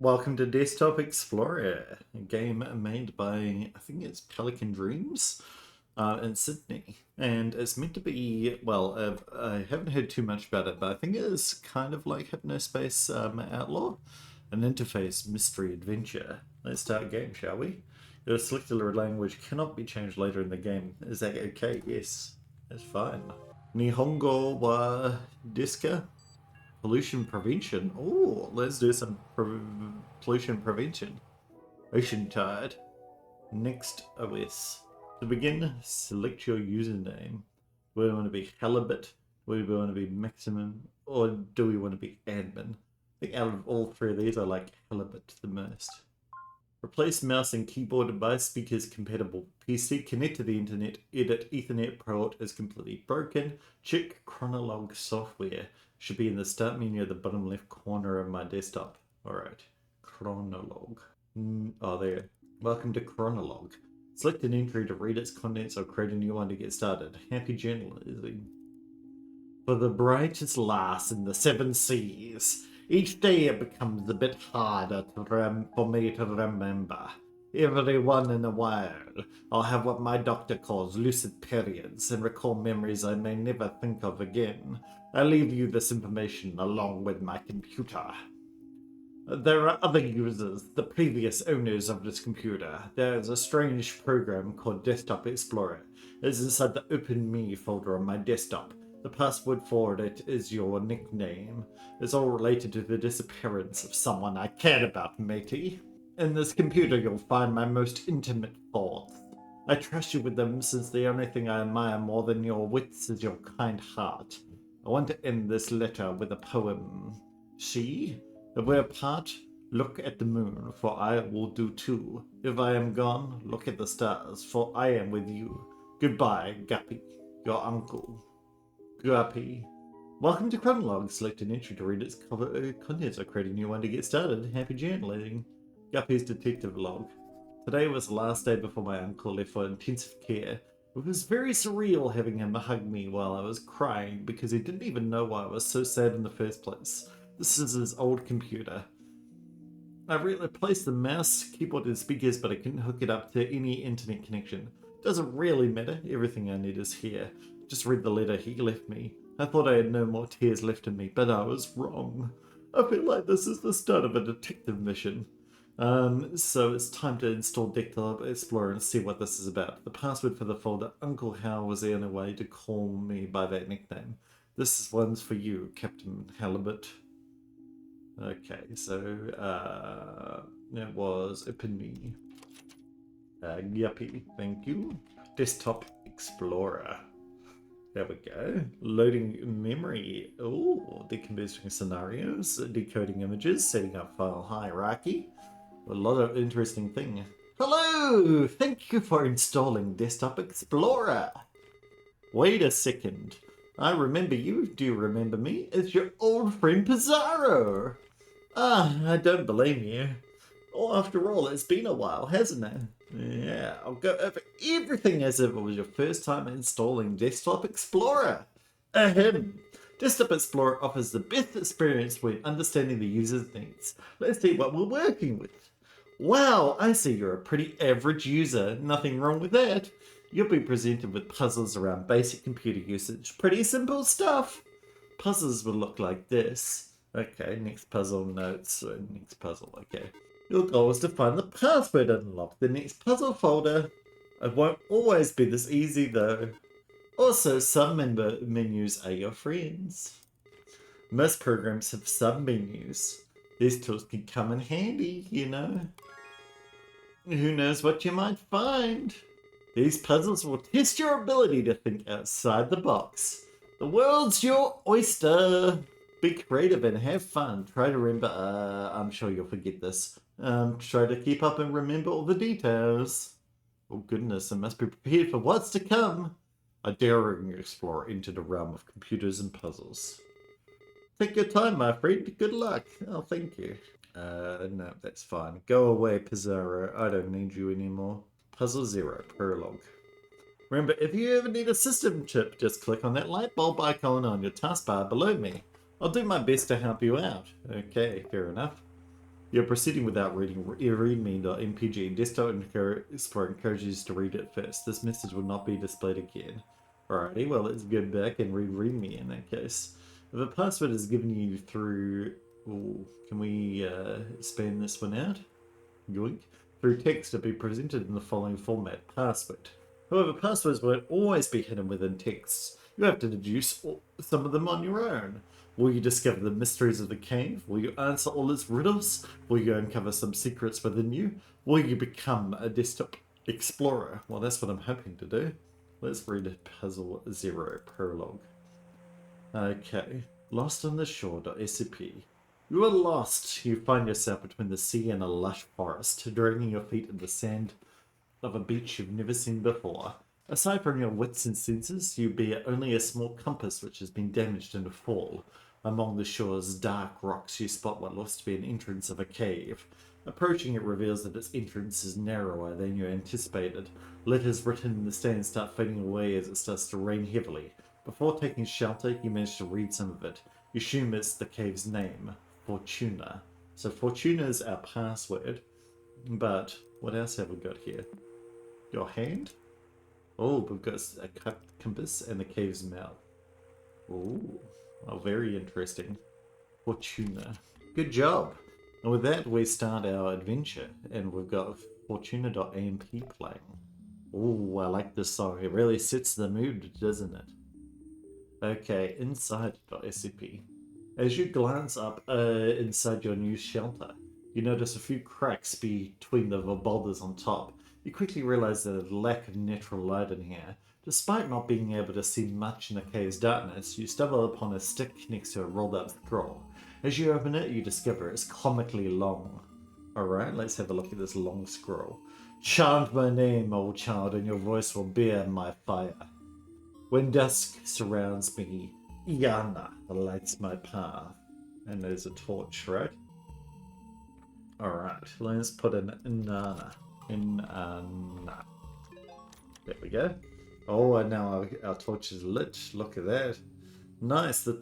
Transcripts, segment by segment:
Welcome to Desktop Explorer, a game made by, I think it's Pelican Dreams in Sydney. And it's meant to be, well, I haven't heard too much about it, but I think it is kind of like Hypnospace Outlaw, an interface mystery adventure. Let's start a game, shall we? Your selected language cannot be changed later in the game. Is that okay? Yes, that's fine. Nihongo wa desu? Pollution prevention. Oh, let's do some pollution prevention. Ocean Tide. Next OS. To begin, select your username. Do we want to be Halibut? Do we want to be Maximum? Or do we want to be Admin? I think out of all three of these, I like Halibut the most. Replace mouse and keyboard by speakers compatible. PC connect to the internet. Edit Ethernet port is completely broken. Check Chronolog software. Should be in the start menu at the bottom left corner of my desktop. Alright. Chronolog. Oh, there. Welcome to Chronolog. Select an entry to read its contents or create a new one to get started. Happy journalism. For the brightest lass in the seven seas. Each day it becomes a bit harder for me to remember. Every once in a while, I'll have what my doctor calls lucid periods and recall memories I may never think of again. I leave you this information along with my computer. There are other users, the previous owners of this computer. There is a strange program called Desktop Explorer. It's inside the Open Me folder on my desktop. The password for it is your nickname. It's all related to the disappearance of someone I cared about, matey. In this computer you'll find my most intimate thoughts. I trust you with them since the only thing I admire more than your wits is your kind heart. I want to end this letter with a poem. See? If we're apart, look at the moon, for I will do too. If I am gone, look at the stars, for I am with you. Goodbye, Guppy, your uncle. Guppy. Welcome to Chronolog. Select an entry to read its contents or create a new one to get started. Happy journalism. Guppy's detective log. Today was the last day before my uncle left for intensive care. It was very surreal having him hug me while I was crying because he didn't even know why I was so sad in the first place. This is his old computer. I replaced the mouse, keyboard, and speakers, but I couldn't hook it up to any internet connection. Doesn't really matter, everything I need is here. Just read the letter he left me. I thought I had no more tears left in me, but I was wrong. I feel like this is the start of a detective mission. So it's time to install Desktop Explorer and see what this is about. The password for the folder, Uncle Hal was the only way to call me by that nickname. This one's for you, Captain Halibut. Okay, so it was Open Me. Yuppie, thank you. Desktop Explorer. There we go. Loading memory. Oh, decomposing scenarios, decoding images, setting up file hierarchy. A lot of interesting things. Hello! Thank you for installing Desktop Explorer. Wait a second. I remember you. Do you remember me? It's your old friend Pizarro. Ah, I don't blame you. Oh, after all, it's been a while, hasn't it? Yeah, I'll go over everything as if it was your first time installing Desktop Explorer. Ahem. Desktop Explorer offers the best experience when understanding the user's needs. Let's see what we're working with. Wow, I see you're a pretty average user. Nothing wrong with that. You'll be presented with puzzles around basic computer usage. Pretty simple stuff. Puzzles will look like this. Okay, next puzzle notes. Next puzzle, okay. Your goal is to find the password and unlock the next puzzle folder. It won't always be this easy though. Also, sub-menus are your friends. Most programs have sub-menus. These tools can come in handy, you know. Who knows what you might find? These puzzles will test your ability to think outside the box. The world's your oyster. Be creative and have fun. Try to remember, I'm sure you'll forget this. Try to keep up and remember all the details. Oh goodness, I must be prepared for what's to come. A daring explorer into the realm of computers and puzzles. Take your time, my friend. Good luck. Oh, thank you. No, that's fine. Go away, Pizarro. I don't need you anymore. Puzzle 0, prologue. Remember, if you ever need a system chip, just click on that light bulb icon on your taskbar below me. I'll do my best to help you out. Okay, fair enough. You're proceeding without reading readme.mpg. Desktop Explorer encourages you to read it first. This message will not be displayed again. Alrighty, well, let's go back and read readme in that case. If a password is given you through... Ooh, can we expand this one out? Yoink. Through text, it'll be presented in the following format. Password. However, passwords won't always be hidden within texts. You have to deduce some of them on your own. Will you discover the mysteries of the cave? Will you answer all its riddles? Will you uncover some secrets within you? Will you become a desktop explorer? Well, that's what I'm hoping to do. Let's read Puzzle 0 Prologue. Okay. Lost on the shore.scp. You are lost. You find yourself between the sea and a lush forest, dragging your feet in the sand of a beach you've never seen before. Aside from your wits and senses, you bear only a small compass which has been damaged in a fall. Among the shore's dark rocks, you spot what looks to be an entrance of a cave. Approaching it reveals that its entrance is narrower than you anticipated. Letters written in the sand start fading away as it starts to rain heavily. Before taking shelter, you manage to read some of it. You assume it's the cave's name, Fortuna. So Fortuna is our password, but what else have we got here? Your hand? Oh, we've got a compass and the cave's mouth. Ooh, oh, very interesting. Fortuna. Good job. And with that, we start our adventure, and we've got Fortuna.amp playing. Ooh, I like this song. It really sets the mood, doesn't it? Okay, inside.scp. As you glance up inside your new shelter, you notice a few cracks between the boulders on top. You quickly realize there's a lack of natural light in here. Despite not being able to see much in the cave's darkness, you stumble upon a stick next to a rolled up scroll. As you open it, you discover it's comically long. Alright, let's have a look at this long scroll. Chant my name, old child, and your voice will bear my fire. When dusk surrounds me, Yana lights my path. And there's a torch, right? Alright, let's put an Inanna. Inanna. There we go. Oh, and now our torch is lit. Look at that. Nice. The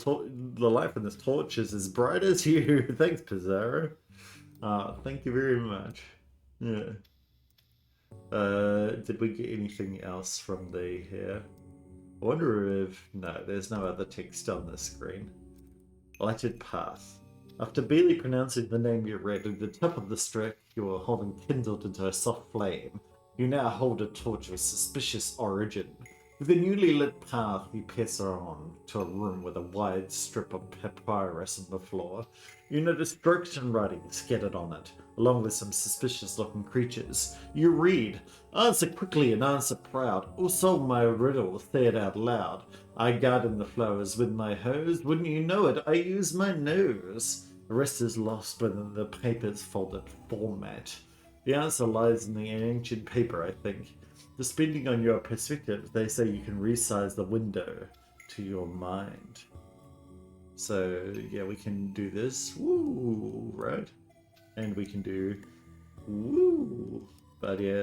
light from this torch is as bright as you. Thanks, Pizarro. Thank you very much. Yeah. Did we get anything else from the here? I wonder if... No, there's no other text on the screen. Lighted path. After barely pronouncing the name you read, at the top of the stick you were holding kindled into a soft flame. You now hold a torch of suspicious origin. With a newly lit path, you pass on to a room with a wide strip of papyrus on the floor. You notice strokes and writing scattered on it, along with some suspicious-looking creatures. You read, "Answer quickly and answer proud. Oh, solve my riddle, say it out loud. I garden the flowers with my hose. Wouldn't you know it, I use my nose." The rest is lost within the paper's folded format. The answer lies in the ancient paper, I think. Depending on your perspective, they say you can resize the window to your mind. So, yeah, we can do this. Woo, right? And we can do woo. But yeah,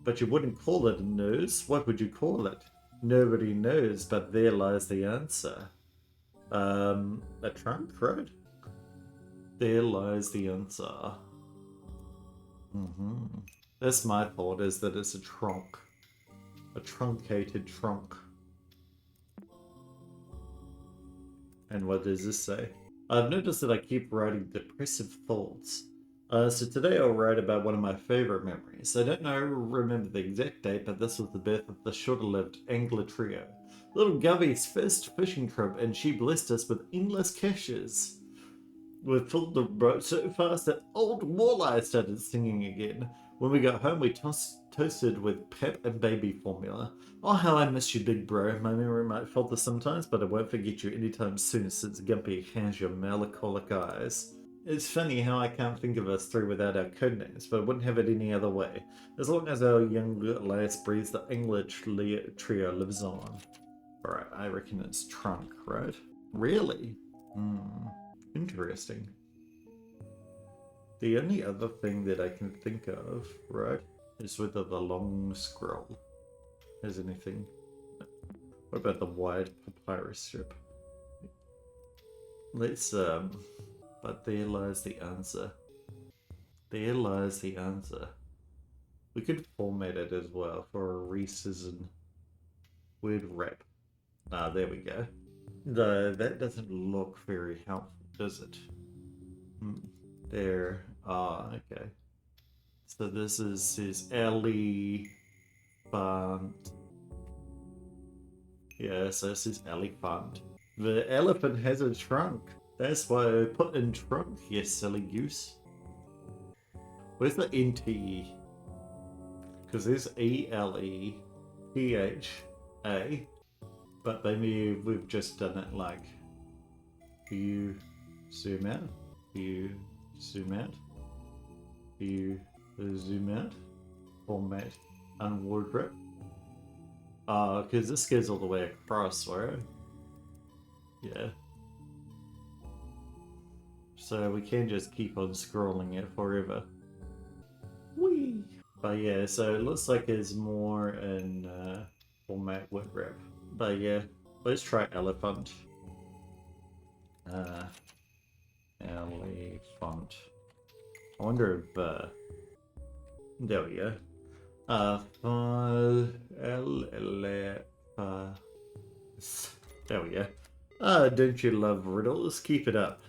but you wouldn't call it a nose. What would you call it? Nobody knows, but there lies the answer. A trunk, right? There lies the answer. That's my thought, is that it's a trunk. A truncated trunk. And what does this say? I've noticed that I keep writing depressive thoughts. So today I'll write about one of my favorite memories. I don't remember the exact date, but this was the birth of the shorter-lived angler trio. Little Gubby's first fishing trip, and she blessed us with endless catches. We filled the boat so fast that old Walleye started singing again. When we got home, we toasted with pep and baby formula. Oh, how I miss you, big bro. My memory might falter sometimes, but I won't forget you anytime soon since Gumpy has your melancholic eyes. It's funny how I can't think of us three without our codenames, but I wouldn't have it any other way. As long as our young lass breathes, the English trio lives on. Alright, I reckon it's trunk, right? Really? Interesting. The only other thing that I can think of, right, is whether the long scroll has anything. What about the wide papyrus strip? Let's, but there lies the answer. There lies the answer. We could format it as well for a re-season word wrap. Ah, there we go. Though that doesn't look very helpful, does it? Hmm. There. Ah, okay. So this is says elephant. Yeah, so this is elephant. The elephant has a trunk. That's why I put in trunk, you silly goose. Where's the NT? Because there's ELEPHA, but maybe we've just done it like you zoom out, you zoom out, you zoom out, format, unword wrap. Because this goes all the way across, right? Yeah. So we can just keep on scrolling it forever. Whee! But yeah, so it looks like it's more in format word wrap. But yeah, let's try elephant. Elephant. I wonder if there we go. There we go. Don't you love riddles? Keep it up.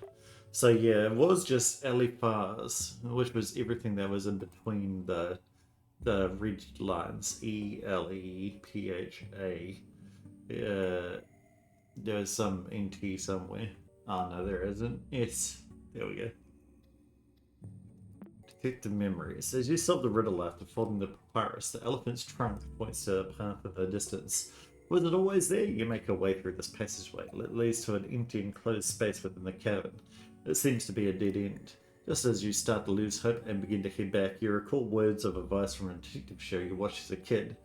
So yeah, it was just Eliphaz, which was everything that was in between the red lines. ELEPHA. There's some NT somewhere. Oh no, there isn't. Yes. There we go. Detective memories. As you solve the riddle after folding the papyrus, the elephant's trunk points to a path in the distance. Was it always there? You make your way through this passageway. It leads to an empty enclosed space within the cavern. It seems to be a dead end. Just as you start to lose hope and begin to head back, you recall words of advice from a detective show you watched as a kid.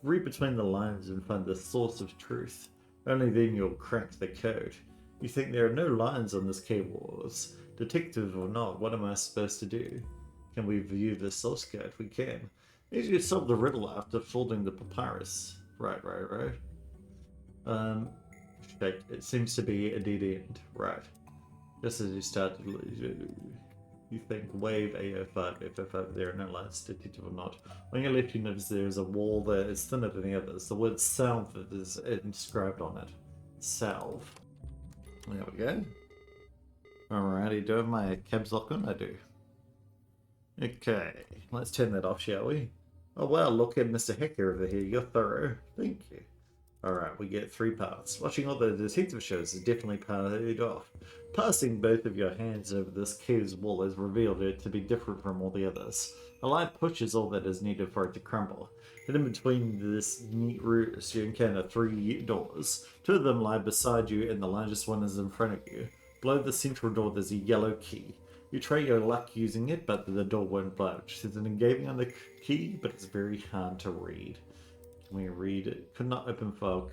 Read between the lines and find the source of truth. Only then you'll crack the code. You think there are no lines on this keyboard. Detective or not, what am I supposed to do? Can we view the source code? We can. As you solve the riddle after folding the papyrus. Right. Shit, it seems to be a dead end. Right. Just as you start to lose, you think wave AO5, FO5, there are no lines, detective or not. On your left, you notice there is a wall that is thinner than the others. The word salve is inscribed on it. Salve. There we go. Alrighty, do I have my caps lock on? I do. Okay, let's turn that off, shall we? Oh wow, look at Mr. Hacker over here. You're thorough. Thank you. Alright, we get 3 paths. Watching all the detective shows is definitely paid off. Passing both of your hands over this cave's wall has revealed it to be different from all the others. A light push is all that is needed for it to crumble. And in between this neat route, you encounter 3 doors. 2 of them lie beside you, and the largest one is in front of you. Below the central door, there's a yellow key. You try your luck using it, but the door won't budge. There's an engraving on the key, but it's very hard to read. Can we read it? Could not open file.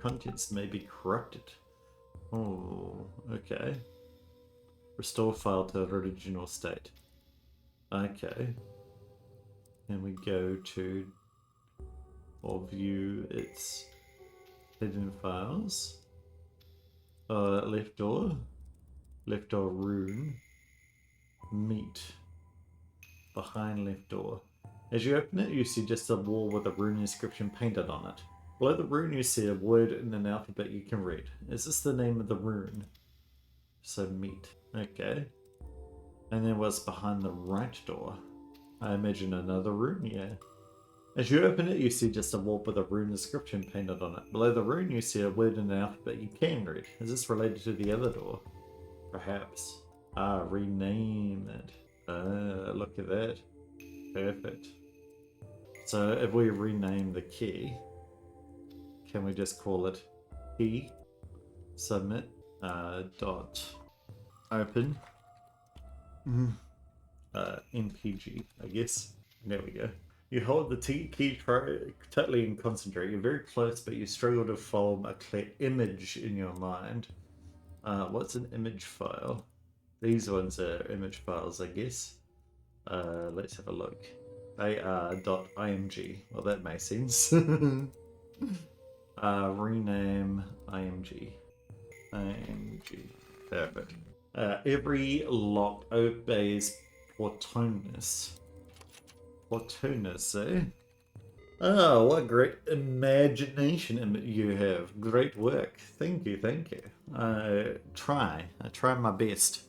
Contents may be corrupted. Oh, okay. Restore file to original state. Okay. And we go to or view its hidden files. Left door room. Meet. Behind left door. As you open it, you see just a wall with a rune inscription painted on it. Below the rune, you see a word in an alphabet you can read. Is this the name of the rune? So meet. Okay. And then what's behind the right door? I imagine another rune, yeah. As you open it, you see just a wall with a rune inscription painted on it. Below the rune, you see a word in an alphabet you can read. Is this related to the other door? Perhaps. Rename it. Look at that. Perfect. So if we rename the key, can we just call it key submit dot open MPG, I guess. There we go. You hold the key tightly and concentrate. You're very close, but you struggle to form a clear image in your mind. What's an image file? These ones are image files, I guess. Let's have a look. AR.img. Well, that makes sense. Rename img. Img. Perfect. Every lock obeys Autumnus. Autumnus, eh? Oh, what great imagination you have. Great work. Thank you, thank you. I try my best.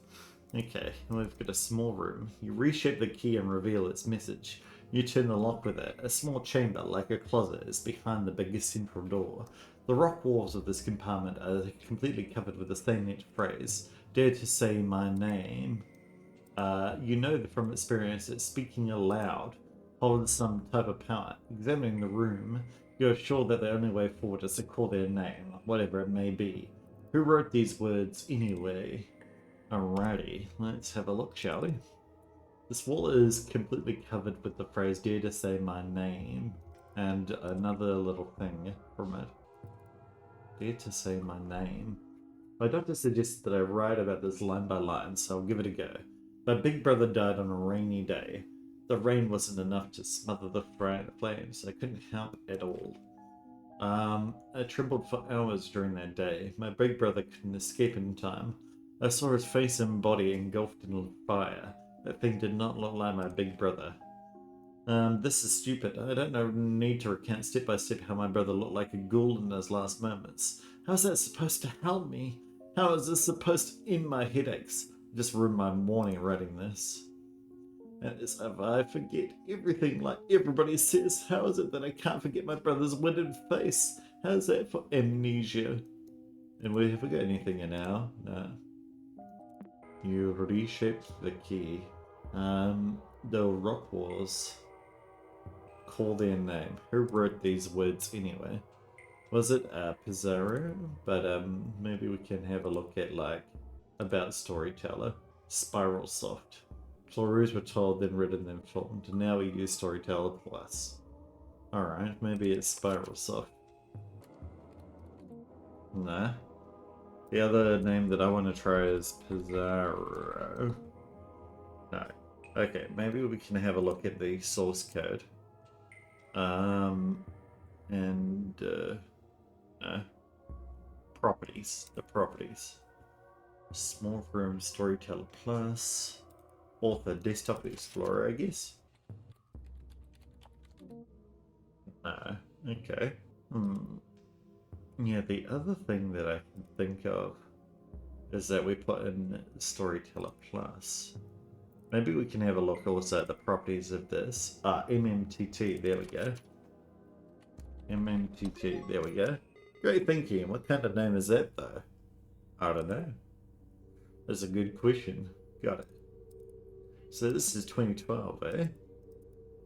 Okay, we've got a small room. You reshape the key and reveal its message. You turn the lock with it. A small chamber, like a closet, is behind the biggest central door. The rock walls of this compartment are completely covered with the same neat phrase, "Dare to say my name." You know that from experience that speaking aloud holds some type of power. Examining the room, you are sure that the only way forward is to call their name, whatever it may be. Who wrote these words anyway? Alrighty, let's have a look, shall we? This wall is completely covered with the phrase "Dare to say my name," and another little thing from it. Dare to say my name. My doctor suggested that I write about this line by line, so I'll give it a go. My big brother died on a rainy day. The rain wasn't enough to smother the flames. I couldn't help at all. I trembled for hours during that day. My big brother couldn't escape in time. I saw his face and body engulfed in fire. That thing did not look like my big brother. This is stupid. I don't need to recount step by step how my brother looked like a ghoul in his last moments. How's that supposed to help me? How is this supposed to end my headaches? I just ruined my morning writing this. And as if I forget everything like everybody says, how is it that I can't forget my brother's withered face? How's that for amnesia? And have we got anything in now? No. You reshaped the key. The rock walls. Call their name. Who wrote these words anyway? Was it Pizarro? But maybe we can have a look at like about storyteller. Spiral Soft. Clues were told, then written, then filmed. And now we use Storyteller Plus. Alright, maybe it's Spiral Soft. Nah. The other name that I want to try is Pizarro. No. Okay, maybe we can have a look at the source code. Properties. The properties. Small room, Storyteller Plus. Author, Desktop Explorer, I guess. No. Okay. Yeah, the other thing that I can think of is that we put in Storyteller Plus. Maybe we can have a look also at the properties of this. MMTT, there we go. MMTT, there we go. Great thinking. What kind of name is that though? I don't know. That's a good question. Got it. So this is 2012, eh?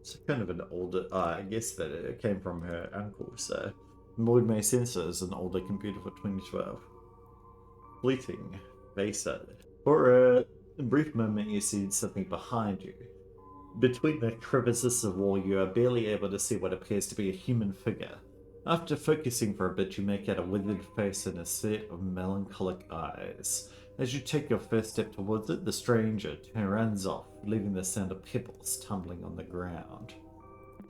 It's kind of an older... I guess that it came from her uncle, so... It would make sense as an older computer for 2012. Fleeting. Basa. For a brief moment you see something behind you. Between the crevices of the wall you are barely able to see what appears to be a human figure. After focusing for a bit you make out a withered face and a set of melancholic eyes. As you take your first step towards it, the stranger runs off, leaving the sound of pebbles tumbling on the ground.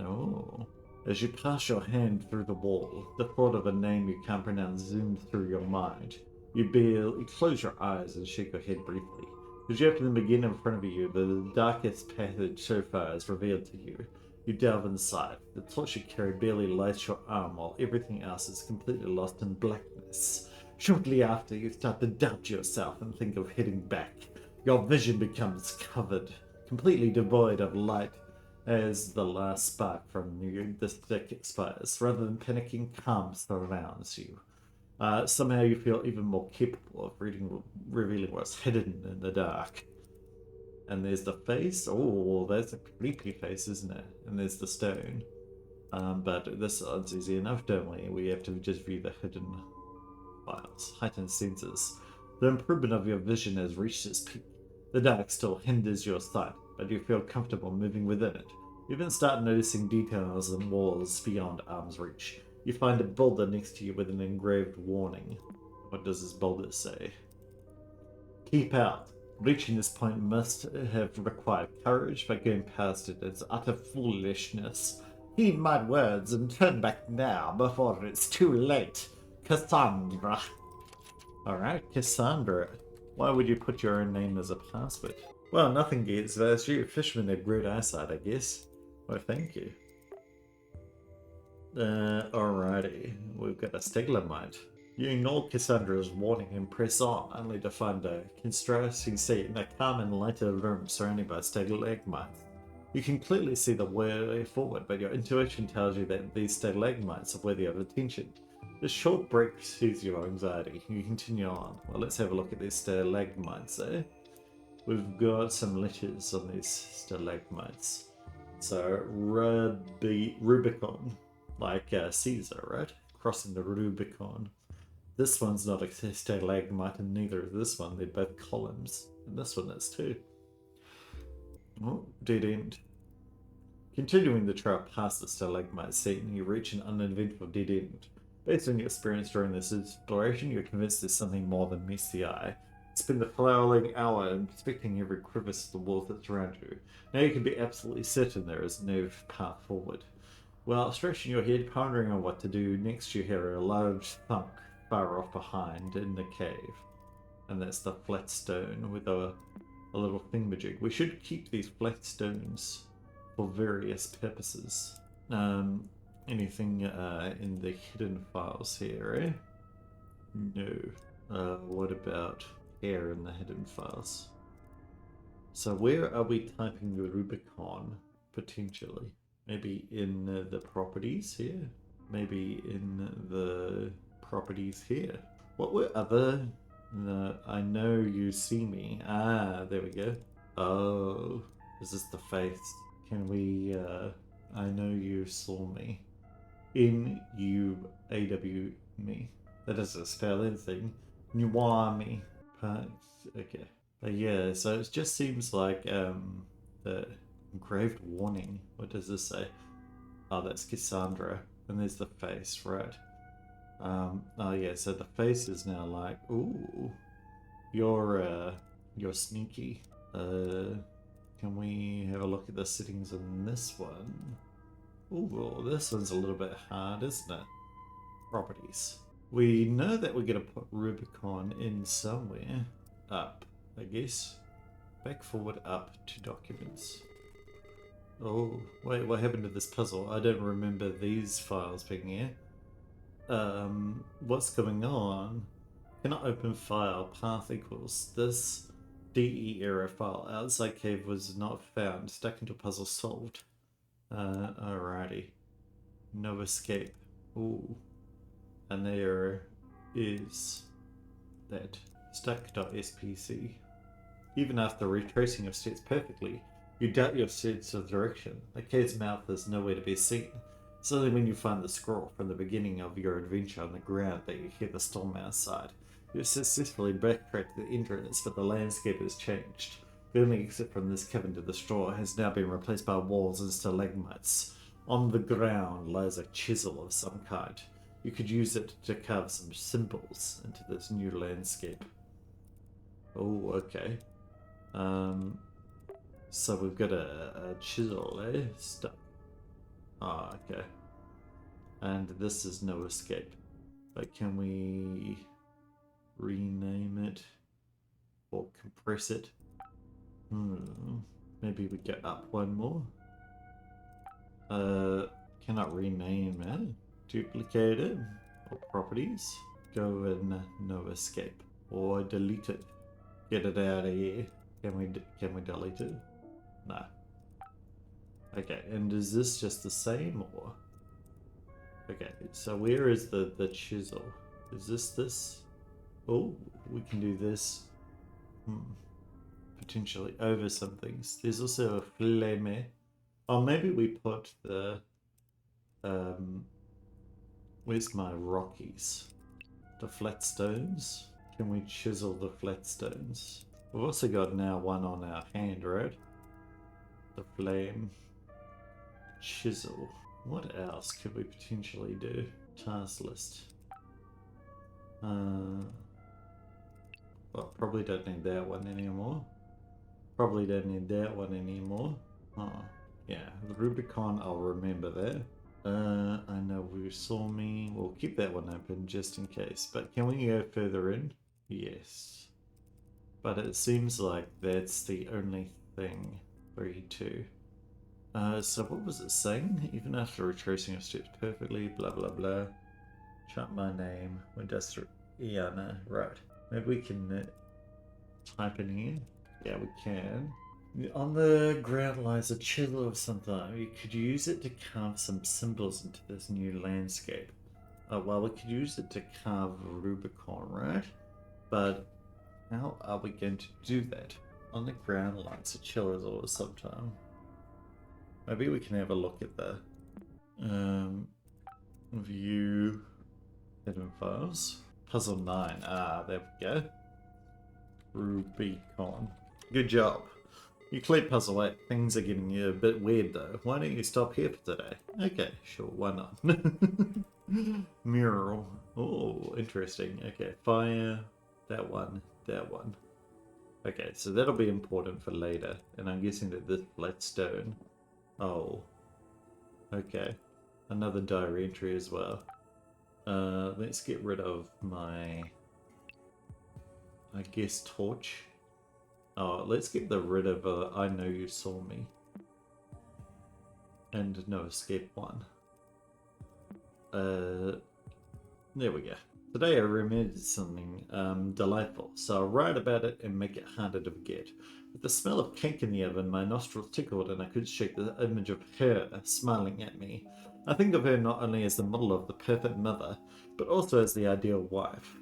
Oh. As you pass your hand through the wall, the thought of a name you can't pronounce zooms through your mind. You close your eyes and shake your head briefly. As you open them again in front of you, the darkest passage so far is revealed to you. You delve inside. The torch you carry barely lights your arm while everything else is completely lost in blackness. Shortly after, you start to doubt yourself and think of heading back. Your vision becomes covered, completely devoid of light, as the last spark from the stick expires. Rather than panicking, calm surrounds you. Somehow you feel even more capable of revealing what's hidden in the dark. And there's the face. Oh, that's a creepy face, isn't it? And there's the stone. But this one's easy enough, don't we? We have to just view the hidden files. Heightened senses. The improvement of your vision has reached its peak. The dark still hinders your sight, but you feel comfortable moving within it. You even start noticing details and walls beyond arm's reach. You find a boulder next to you with an engraved warning. What does this boulder say? Keep out. Reaching this point must have required courage, but going past it is utter foolishness. Heed my words and turn back now before it's too late. Cassandra. Alright, Cassandra. Why would you put your own name as a password? Well, nothing gets those. You fishermen have great eyesight, I guess. Well, thank you. Alrighty. We've got a stalagmite. You ignore Cassandra's warning and press on, only to find a contrasting scene in a calm and lighted room surrounded by stalagmites. You can clearly see the way forward, but your intuition tells you that these stalagmites are worthy of attention. This short break soothes your anxiety. You continue on. Well, let's have a look at these stalagmites, eh? We've got some letters on these stalagmites. So, Rubicon, like Caesar, right? Crossing the Rubicon. This one's not a stalagmite, and neither is this one. They're both columns. And this one is too. Oh, dead end. Continuing the trail past the stalagmite scene, you reach an uneventful dead end. Based on your experience during this exploration, you're convinced there's something more than meets the eye. Spend the following hour inspecting every crevice of the walls that surround you. Now you can be absolutely certain there is no path forward. While stretching your head, pondering on what to do, next you hear a large thunk far off behind in the cave. And that's the flat stone with a little thingamajig. We should keep these flat stones for various purposes. Anything in the hidden files here, eh? No. What about here in the hidden files? So where are we typing the Rubicon, potentially? Maybe in the properties here? Maybe in the properties here? What were other... I know you see me. Ah, there we go. Oh, is this the face? Can we, I know you saw me. N-U-A-W me. That doesn't spell anything. Nuami. Okay. But yeah, so it just seems like, the engraved warning. What does this say? Oh, that's Cassandra. And there's the face, right? Oh yeah, so the face is now like, ooh, you're sneaky. Can we have a look at the settings on this one? Ooh, this one's a little bit hard, isn't it? Properties. We know that we're gonna put Rubicon in somewhere. Up, I guess. Back, forward, up to documents. Oh, wait, what happened to this puzzle? I don't remember these files being here. What's going on? Cannot open file, path equals. This DE error file outside cave was not found. Stuck into puzzle solved. Alrighty. No escape. Ooh. And there is that stuck.spc. Even after retracing your steps perfectly, you doubt your sense of direction. The cave's mouth is nowhere to be seen. It's only when you find the scroll from the beginning of your adventure on the ground that you hear the storm outside. You successfully backtracked the entrance, but the landscape has changed. The only exit from this cavern to the straw has now been replaced by walls and stalagmites. On the ground lies a chisel of some kind. You could use it to carve some symbols into this new landscape. Oh, okay. So we've got a chisel, eh? Stuff. Ah, okay. And this is no escape. But can we rename it or compress it? Maybe we get up one more. Cannot rename it. Duplicate it. Or properties. Go in no escape. Or delete it. Get it out of here. Can we delete it? No. Okay, and is this just the same or? Okay, so where is the chisel? Is this? Oh, we can do this. Potentially over some things. There's also a flame. Oh, maybe we put the where's my rockies? The flat stones? Can we chisel the flat stones? We've also got now one on our hand, right? The flame. Chisel. What else could we potentially do? Task list. Well, probably don't need that one anymore. Probably don't need that one anymore. Oh, yeah. The Rubicon, I'll remember that. I know we saw me. We'll keep that one open just in case. But can we go further in? Yes. But it seems like that's the only thing. 3, 2. So what was it saying? Even after retracing your steps perfectly, blah blah blah. Chant my name. Winchester Iana. Right. Maybe we can type in here. Yeah, we can. On the ground lies a chisel of some kind. You could use it to carve some symbols into this new landscape. Well, we could use it to carve Rubicon, right? But how are we going to do that? On the ground lies a chisel of some time. Maybe we can have a look at the view hidden files. Puzzle 9. Ah, there we go. Rubicon. Good job. You cleared puzzle 8. Things are getting a bit weird though. Why don't you stop here for today? Okay, sure, why not? Mural. Oh, interesting. Okay, fire. That one. That one. Okay, so that'll be important for later. And I'm guessing that this flat stone. Oh. Okay. Another diary entry as well. Let's get rid of my, I guess, torch. Oh, let's get rid of I know you saw me. And no escape one. There we go. Today I remembered something delightful, so I'll write about it and make it harder to forget. With the smell of cake in the oven, my nostrils tickled and I could shake the image of her smiling at me. I think of her not only as the model of the perfect mother, but also as the ideal wife.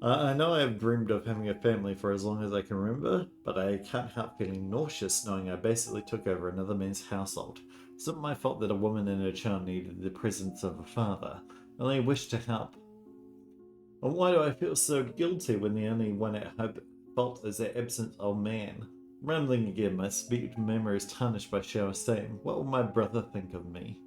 I know I have dreamed of having a family for as long as I can remember, but I can't help feeling nauseous knowing I basically took over another man's household. It's not my fault that a woman and her child needed the presence of a father. I only wished to help. And why do I feel so guilty when the only one at fault is their absent old man? Rambling again, my speech memory is tarnished by shower shame. What will my brother think of me?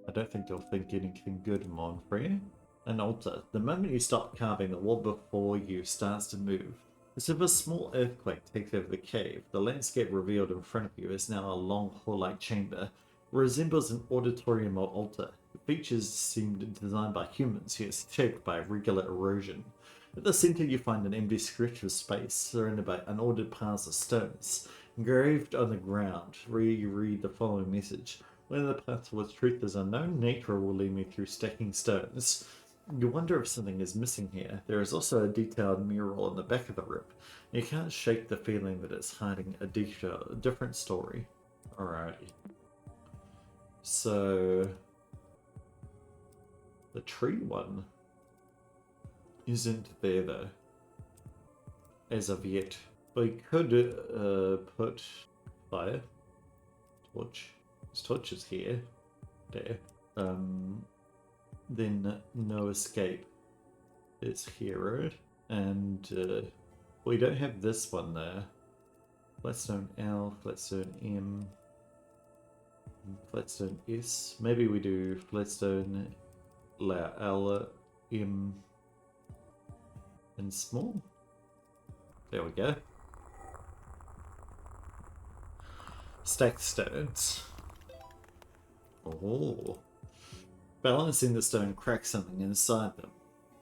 I don't think they'll think anything good, Monfrey. An altar. The moment you stop carving, the wall before you starts to move. As if a small earthquake takes over the cave, the landscape revealed in front of you is now a long hall-like chamber. It resembles an auditorium or altar. The features seemed designed by humans, yet shaped by regular erosion. At the center you find an empty stretch of space, surrounded by unordered piles of stones. Engraved on the ground, you read the following message. When the path towards truth is unknown, nature will lead me through stacking stones. You wonder if something is missing here. There is also a detailed mural on the back of the room. You can't shake the feeling that it's hiding a different story. Alright. So the tree one isn't there though, as of yet. We could put fire, torch. This torch is here, there. Then no escape is hero, and we don't have this one there. Flatstone L, Flatstone M, Flatstone S. Maybe we do Flatstone L, M, and small. There we go. Stacked stones. Oh. Balancing the stone cracks something inside them.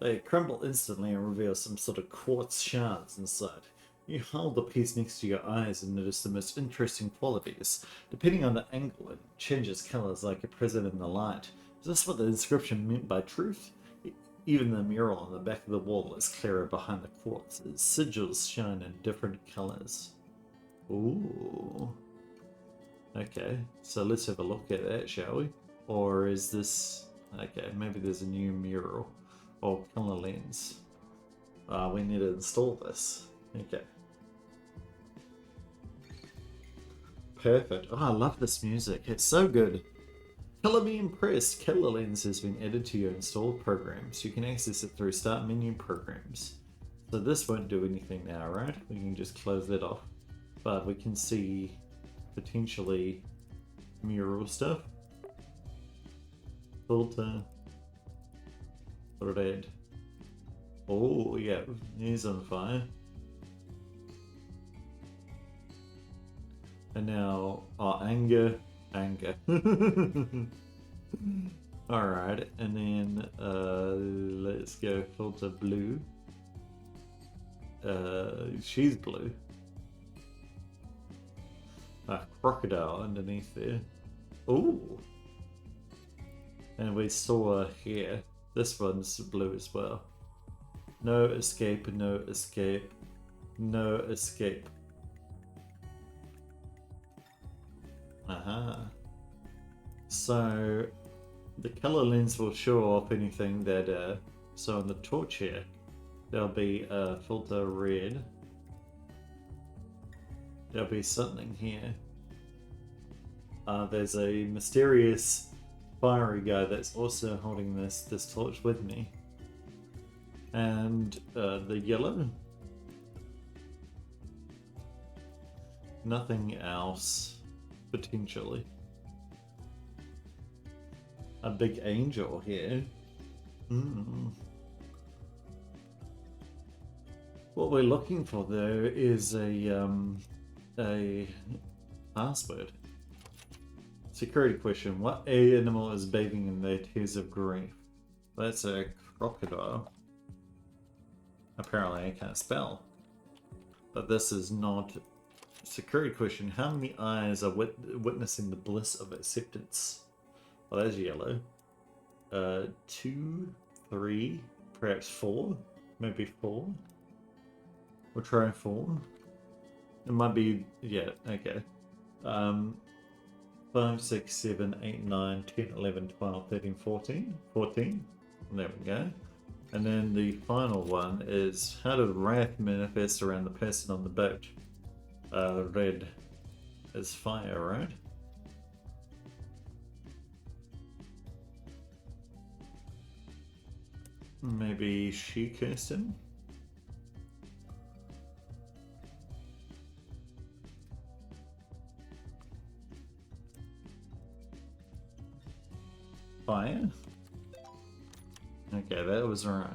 They crumble instantly and reveal some sort of quartz shards inside. You hold the piece next to your eyes and notice the most interesting qualities. Depending on the angle, it changes colors like a present in the light. Is this what the inscription meant by truth? Even the mural on the back of the wall is clearer behind the quartz. Its sigils shine in different colors. Ooh. Okay, so let's have a look at that, shall we? Or is this... Okay, maybe there's a new mural or color lens. We need to install this. Okay. Perfect. Oh, I love this music. It's so good. Color me impressed. Color lens has been added to your installed programs. You can access it through Start Menu Programs. So this won't do anything now, right? We can just close that off. But we can see potentially mural stuff. Filter. What did I add? Oh, yeah, he's on fire. And now, oh, anger. Alright, and then let's go filter blue. she's blue. A crocodile underneath there. Ooh. And we saw here. This one's blue as well. No escape, no escape, no escape. Aha. So the color lens will show off anything that, so on the torch here, there'll be a filter red. There'll be something here. There's a mysterious fiery guy that's also holding this torch with me. And the yellow. Nothing else, potentially. A big angel here. What we're looking for though is a password. Security question. What animal is bathing in their tears of grief? That's a crocodile. Apparently I can't spell. But this is not... Security question. How many eyes are witnessing the bliss of acceptance? Well, that's yellow. 2, 3, perhaps 4? Maybe 4? We'll try 4. It might be... yeah, okay. 5, 6, 7, 8, 9, 10, 11, 12, 13, 14. 14. There we go. And then the final one is, how did wrath manifest around the person on the boat? Red is fire, right? Maybe she cursed him? Fire? Okay, that was right.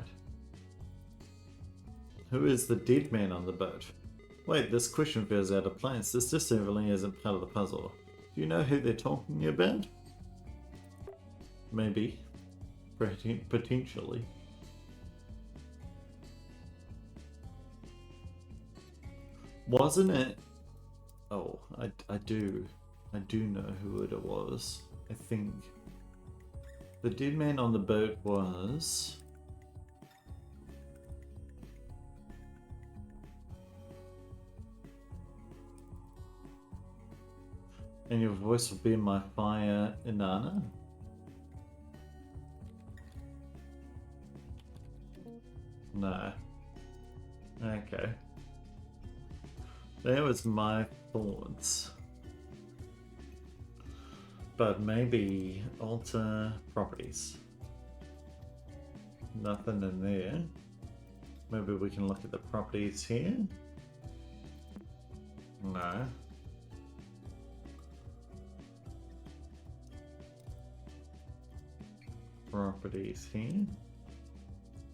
Who is the dead man on the boat? Wait, this question feels out of place. This just certainly isn't part of the puzzle. Do you know who they're talking about? Maybe. Potentially. Wasn't it? Oh, I do know who it was. I think. The dead man on the boat was... And your voice will be my fire, Inanna? No. Okay. That was my thoughts. But maybe alter properties. Nothing in there. Maybe we can look at the properties here. No. Properties here.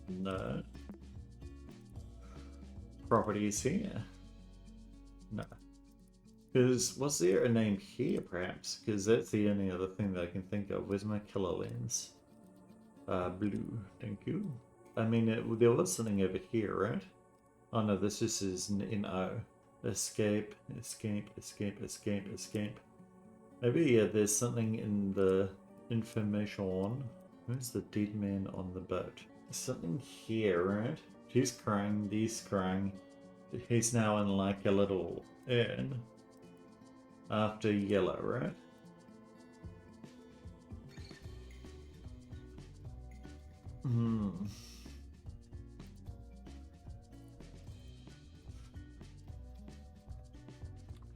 No. Properties here. No. Because, was there a name here, perhaps? Because that's the only other thing that I can think of. Where's my color lens? Blue. Thank you. I mean, there was something over here, right? Oh no, this just is in O. Escape, escape, escape, escape, escape. Maybe, yeah, there's something in the information. Where's the dead man on the boat? There's something here, right? She's crying, he's crying. He's now in like a little urn. After yellow, right?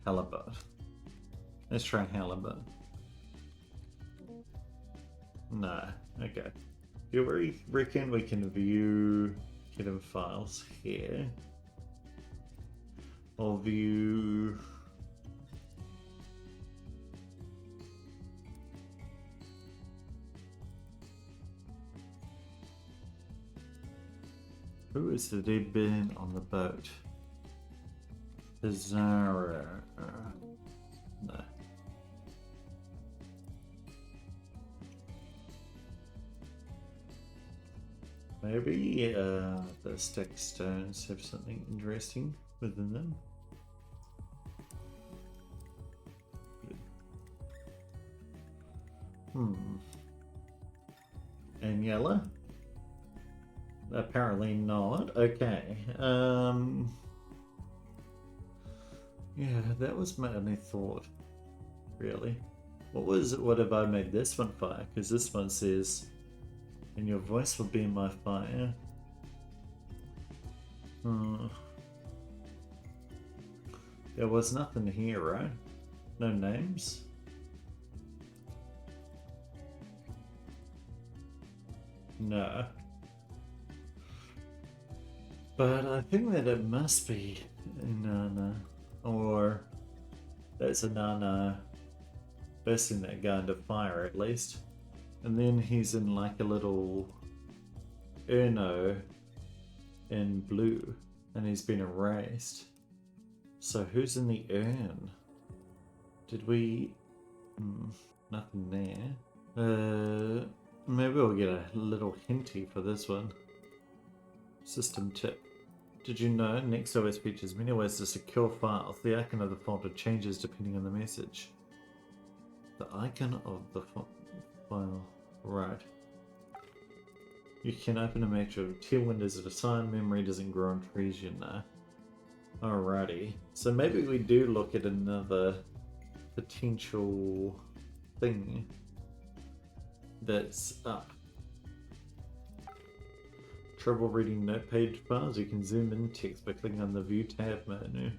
Halibut. Let's try halibut. No. Okay. Do you reckon we can view hidden files here? Or view... Who is the dead man on the boat? Zara. No. Maybe the stick stones have something interesting within them. And yellow? Apparently not. Okay. Yeah, that was my only thought, really. What have I made this one fire? Because this one says, and your voice will be my fire. There was nothing here, right? No names? No. But I think that it must be Nana. Or that's a Nana bursting that guy into fire at least. And then he's in like a little Urno in blue. And he's been erased. So who's in the urn? Did we... nothing there. Maybe we'll get a little hinty for this one. System tip. Did you know NextOS features many ways to secure files? The icon of the folder changes depending on the message. The icon of the file. Right. You can open a matrix of 10 windows at a time. Memory doesn't grow on trees, you know. Alrighty. So maybe we do look at another potential thing that's up. Trouble reading note page files? You can zoom in text by clicking on the View tab menu.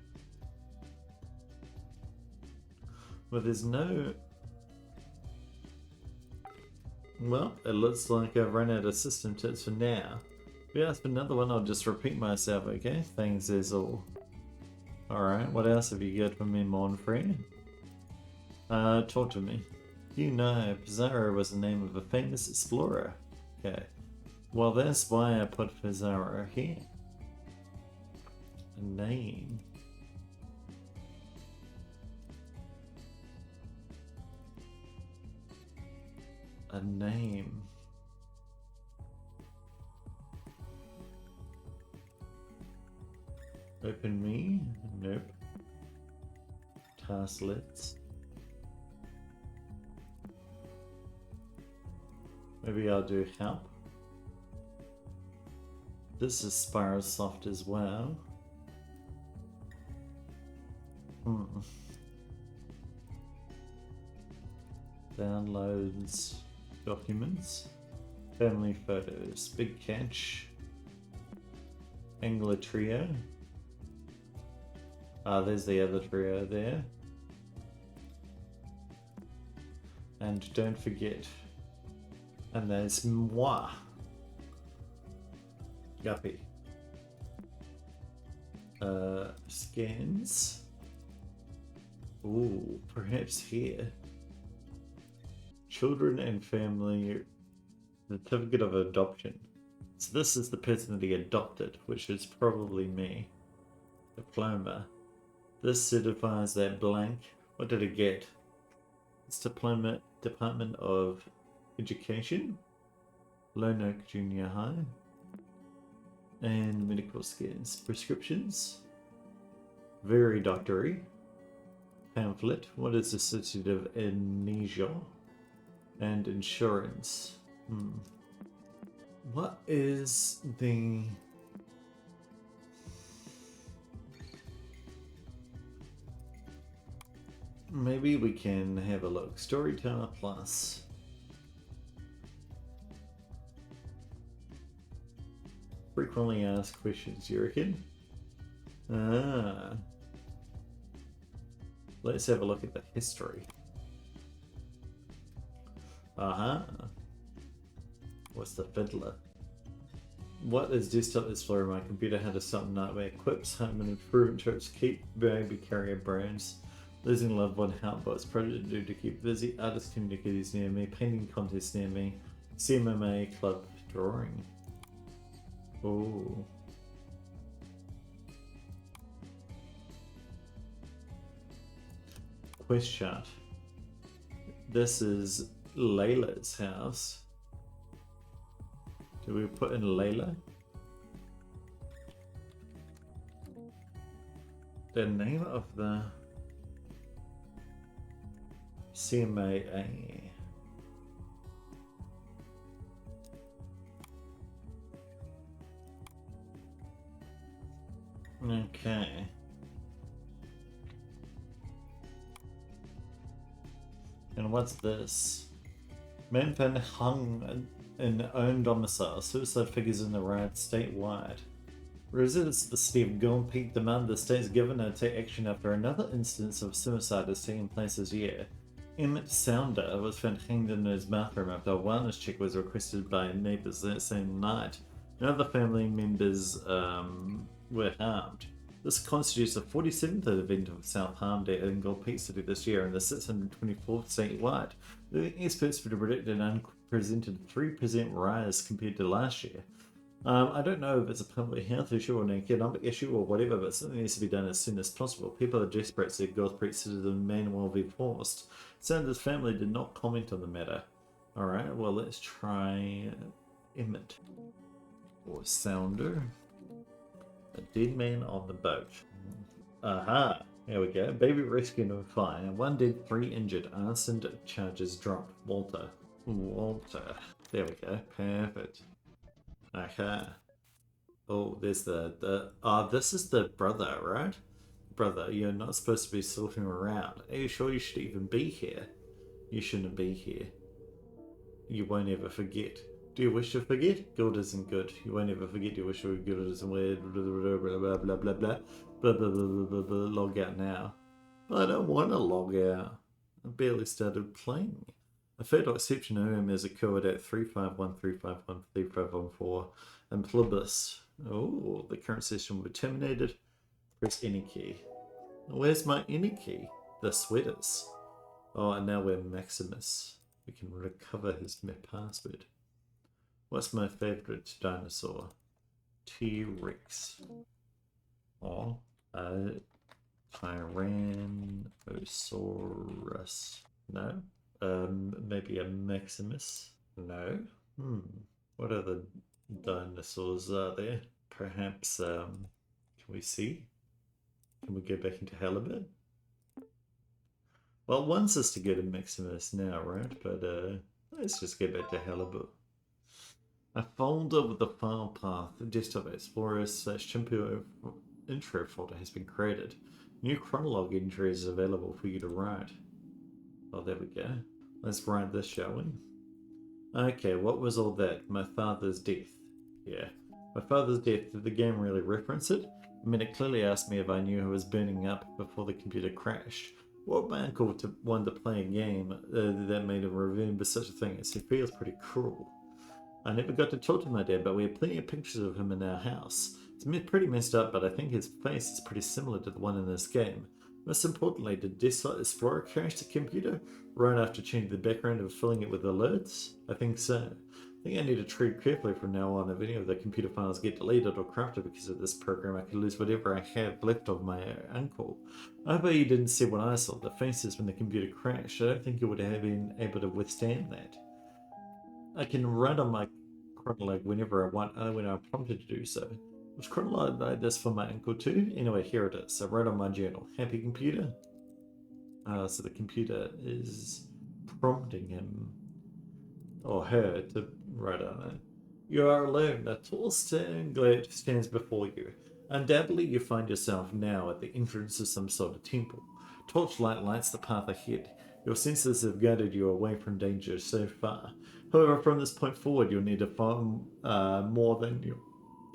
Well, there's no... Well, it looks like I've run out of system tips for now. If you ask for another one, I'll just repeat myself, okay? Thanks is all. Alright, what else have you got for me, mon friend? Talk to me. You know, Pizarro was the name of a famous explorer. Okay. Well, that's why I put Pizarro here. A name. A name. Open me? Nope. Tasklets. Maybe I'll do help. This is Spirasoft as well. Downloads, documents, family photos, big catch, Angler trio. There's the other trio there. And don't forget. And there's moi. Guppy. Scans. Ooh, perhaps here. Children and family certificate of adoption. So this is the person that he adopted, which is probably me. Diploma. This certifies that blank. What did it get? It's diploma, Department of Education, Lone Oak Junior High, and medical scans. Prescriptions. Very doctory. Pamphlet. What is the Certificate of Amnesia? And insurance. What is the... Maybe we can have a look. Storyteller Plus. Frequently asked questions, you reckon? Let's have a look at the history. What's the fiddler? What is Desktop Explorer? My computer had a something nightmare. Quips, home and improvement trips, keep baby carrier brands. Losing loved one, help, what's project to do to keep busy, artist communicators near me, painting contests near me, CMMA club drawing. Oh. Quest chart. This is Layla's house. Do we put in Layla? The name of the CMAA. Okay. And what's this? Man found hung in own domicile. Suicide figures in the riot statewide. Residents of the city of Golden Peak demand the state's governor take action after another instance of suicide has taken place this year. Emmett Sounder was found hanged in his bathroom after a wellness check was requested by neighbors that same night. And other family members were harmed. This constitutes the 47th event of self-harm day in Gold Peak City this year and the 624th statewide. The experts predicted an unprecedented 3% rise compared to last year. I don't know if it's a public health issue or an economic issue or whatever, but something needs to be done as soon as possible. People are desperate, said Gold Peak citizen Manuel V. Forst. Sanders' family did not comment on the matter. Alright, well, let's try Emmett. Or Sounder. A dead man on the boat. Aha! There we go. Baby rescued and fine. 1 dead, 3 injured. Arson charges dropped. Walter. There we go. Perfect. Okay. Oh, there's this is the brother, right? Brother, you're not supposed to be sorting around. Are you sure you should even be here? You shouldn't be here. You won't ever forget. Do you wish to forget? Good isn't good. You won't ever forget. You wish to forget. Good isn't weird. Blah blah blah blah blah blah blah blah blah blah blah blah. Log out now. I don't want to log out. I barely started playing. A fatal exception to him is occurred at 351351351 and Plebis. Oh, the current session will be terminated. Press any key. Where's my any key? The sweaters. Oh, and now we're Maximus. We can recover his password. What's my favorite dinosaur? T-Rex. Oh, Tyrannosaurus. No. Maybe a Maximus? No. What other dinosaurs are there? Perhaps, can we see? Can we go back into Halibut? Well, one says to go to Maximus now, right? But, let's just go back to Halibut. A folder with the file path, desktop explorer / Chimpo intro folder has been created. New chronologue entry is available for you to write. Oh, there we go. Let's write this, shall we? Okay, what was all that? My father's death. Yeah. My father's death, did the game really reference it? I mean, it clearly asked me if I knew who was burning up before the computer crashed. What my uncle wanted to play a game that made him remember such a thing? It feels pretty cruel. I never got to talk to my dad, but we have plenty of pictures of him in our house. It's pretty messed up, but I think his face is pretty similar to the one in this game. Most importantly, did Desktop Explorer crash the computer right after changing the background and filling it with alerts? I think so. I think I need to tread carefully from now on. If any of the computer files get deleted or corrupted because of this program, I could lose whatever I have left of my uncle. I hope you didn't see what I saw, the faces when the computer crashed. I don't think you would have been able to withstand that. I can write on my chronologue whenever I want, when I'm prompted to do so. Was chronologue like this for my uncle too? Anyway, here it is. I wrote on my journal. Happy computer? So the computer is prompting him or her to write on it. You are alone. A tall stone glade stands before you. Undoubtedly, you find yourself now at the entrance of some sort of temple. Torchlight lights the path ahead. Your senses have guided you away from danger so far. However, from this point forward, you'll need to find more than your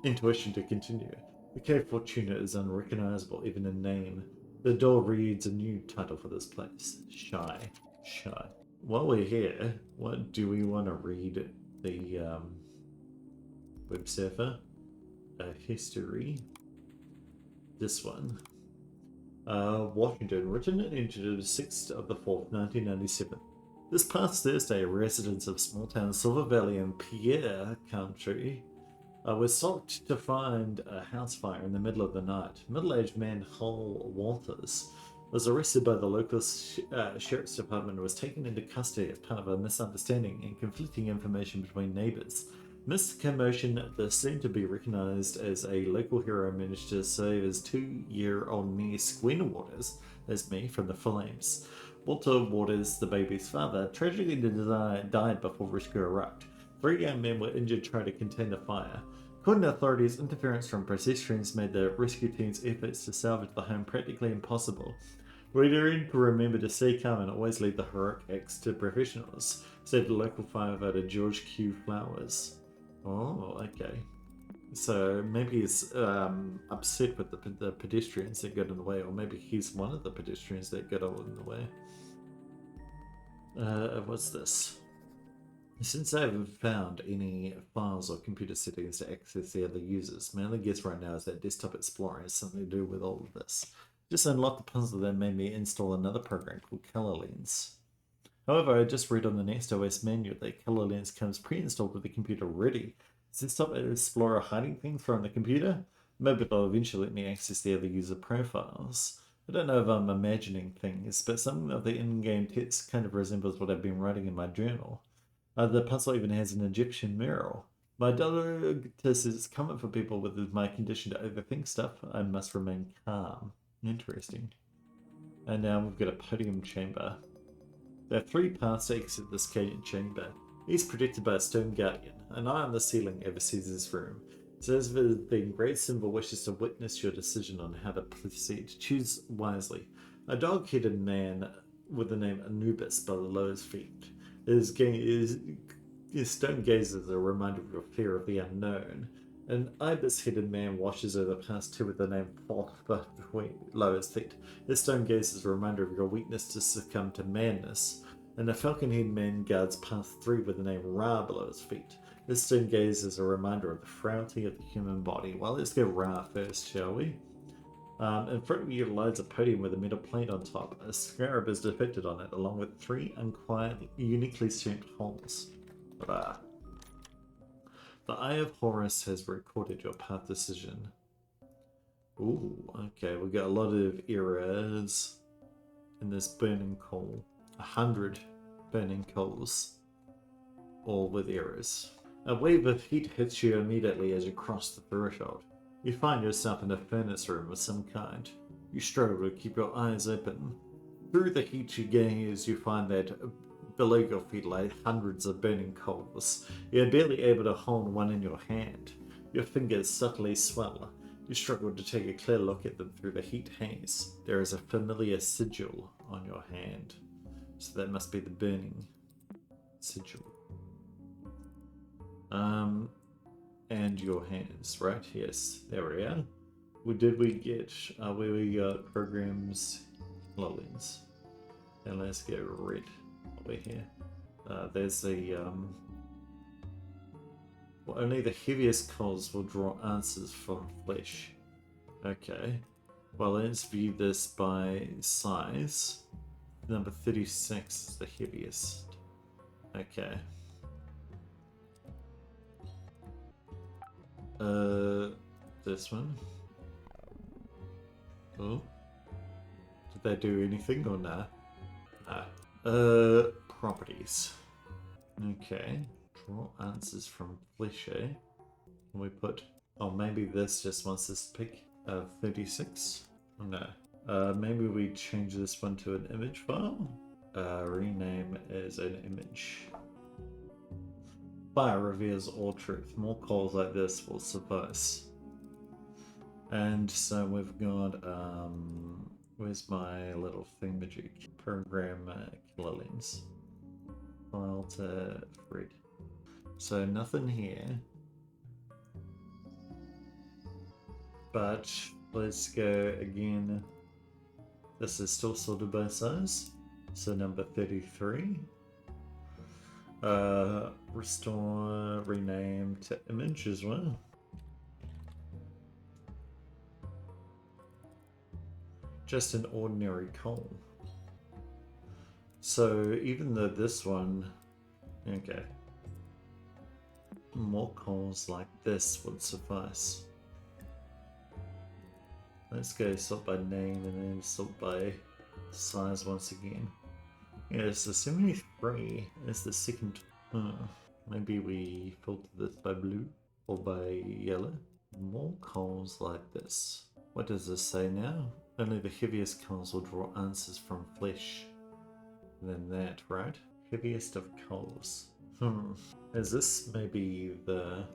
intuition to continue. The Cave Fortuna is unrecognizable, even in name. The door reads a new title for this place. Shy. While we're here, what do we want to read? The web surfer? History. This one. Washington, written and entered 6th of the 4th, 1997. This past Thursday, residents of small town Silver Valley and Pierre Country were shocked to find a house fire in the middle of the night. Middle-aged man Hull Walters was arrested by the local sheriff's department and was taken into custody as part of a misunderstanding and conflicting information between neighbors. Mr. Commotion, the soon to be recognised as a local hero, managed to save his 2-year-old niece Gwen Waters, as me, from the flames. Walter Waters, the baby's father, tragically died before rescue arrived. 3 young men were injured trying to contain the fire. According to authorities, interference from pedestrians made the rescue team's efforts to salvage the home practically impossible. Reading to remember to stay calm and always leave the heroic acts to professionals, said the local firefighter George Q. Flowers. Oh, okay. So maybe he's upset with the pedestrians that got in the way, or maybe he's one of the pedestrians that got in the way. What's this? Since I haven't found any files or computer settings to access the other users, my only guess right now is that Desktop Explorer has something to do with all of this. Just unlocked the puzzle that made me install another program called Color Lens. However, I just read on the Next OS manual that Color Lens comes pre-installed with the computer ready. Is Desktop Explorer hiding things from the computer? Maybe it'll eventually let me access the other user profiles. I don't know if I'm imagining things, but some of the in-game text kind of resembles what I've been writing in my journal. The puzzle even has an Egyptian mural. My doctor says it's common for people with my condition to overthink stuff. I must remain calm. Interesting. And now we've got a podium chamber. There are 3 paths to exit this chamber. Each protected by a stone guardian. An eye on the ceiling oversees this room. So as the great symbol wishes to witness your decision on how to proceed, choose wisely. A dog-headed man with the name Anubis below his feet. His stone gaze is a reminder of your fear of the unknown. An ibis-headed man washes over past 2 with the name Thoth below his feet. His stone gaze is a reminder of your weakness to succumb to madness. And a falcon-headed man guards past 3 with the name Ra below his feet. His stone gaze is a reminder of the frailty of the human body. Well, let's go Ra first, shall we? In front of you lies a podium with a metal plate on top. A scarab is depicted on it, along with 3 unquiet, uniquely shaped holes. Blah. The Eye of Horus has recorded your path decision. Ooh, okay, we got a lot of errors in this burning coal. 100 burning coals, all with errors. A wave of heat hits you immediately as you cross the threshold. You find yourself in a furnace room of some kind. You struggle to keep your eyes open. Through the heat you gaze, you find that below your feet lie hundreds of burning coals. You're barely able to hold one in your hand. Your fingers subtly swell. You struggle to take a clear look at them through the heat haze. There is a familiar sigil on your hand. So that must be the burning sigil. And your hands, right? Yes, there we are. Did we get, where we got programs, logins. And let's get red over here. There's the, well, only the heaviest coals will draw answers from flesh. Okay. Well, let's view this by size. Number 36 is the heaviest. Okay. This one. Oh. Did they do anything or nah? Nah. Properties. Okay. Draw answers from flesh, eh? Can we put... Oh, maybe this just wants this to pick 36? No. Maybe we change this one to an image file. Rename as an image. Fire reveals all truth. More calls like this will suffice. And so we've got, where's my little thingamajig? Program Killer Lens. File to Fred. So nothing here. But let's go again. This is still sorted by size. So number 33. Restore, rename to image as well. Just an ordinary coal. So even though this one, okay, more coals like this would suffice. Let's go sort by name and then sort by size once again. Yeah, so 73 is the second. Maybe we filter this by blue or by yellow. More coals like this. What does this say now? Only the heaviest coals will draw answers from flesh. Than that, right? Heaviest of coals. Is this maybe the...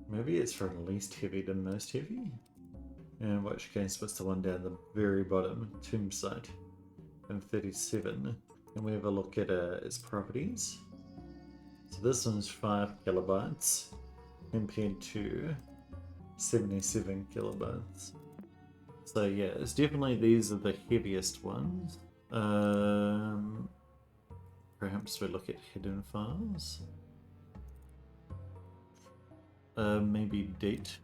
Maybe it's from least heavy to most heavy? In which case, what's the one down the very bottom? Tomb site. And 37. And we have a look at its properties. So this one's 5 kilobytes compared to 77 kilobytes. So yeah, it's definitely these are the heaviest ones. Perhaps we look at hidden files. Maybe date.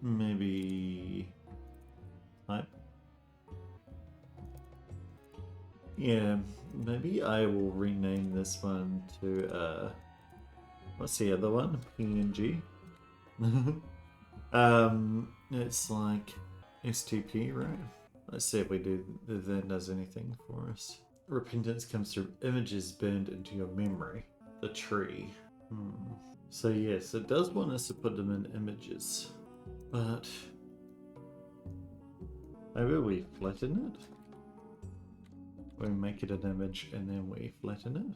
Maybe type. Yeah, maybe I will rename this one to what's the other one? PNG. It's like STP, right? Let's see if that does anything for us. Repentance comes through images burned into your memory. The tree. So yes, it does want us to put them in images, but maybe we flatten it. We make it an image and then we flatten it.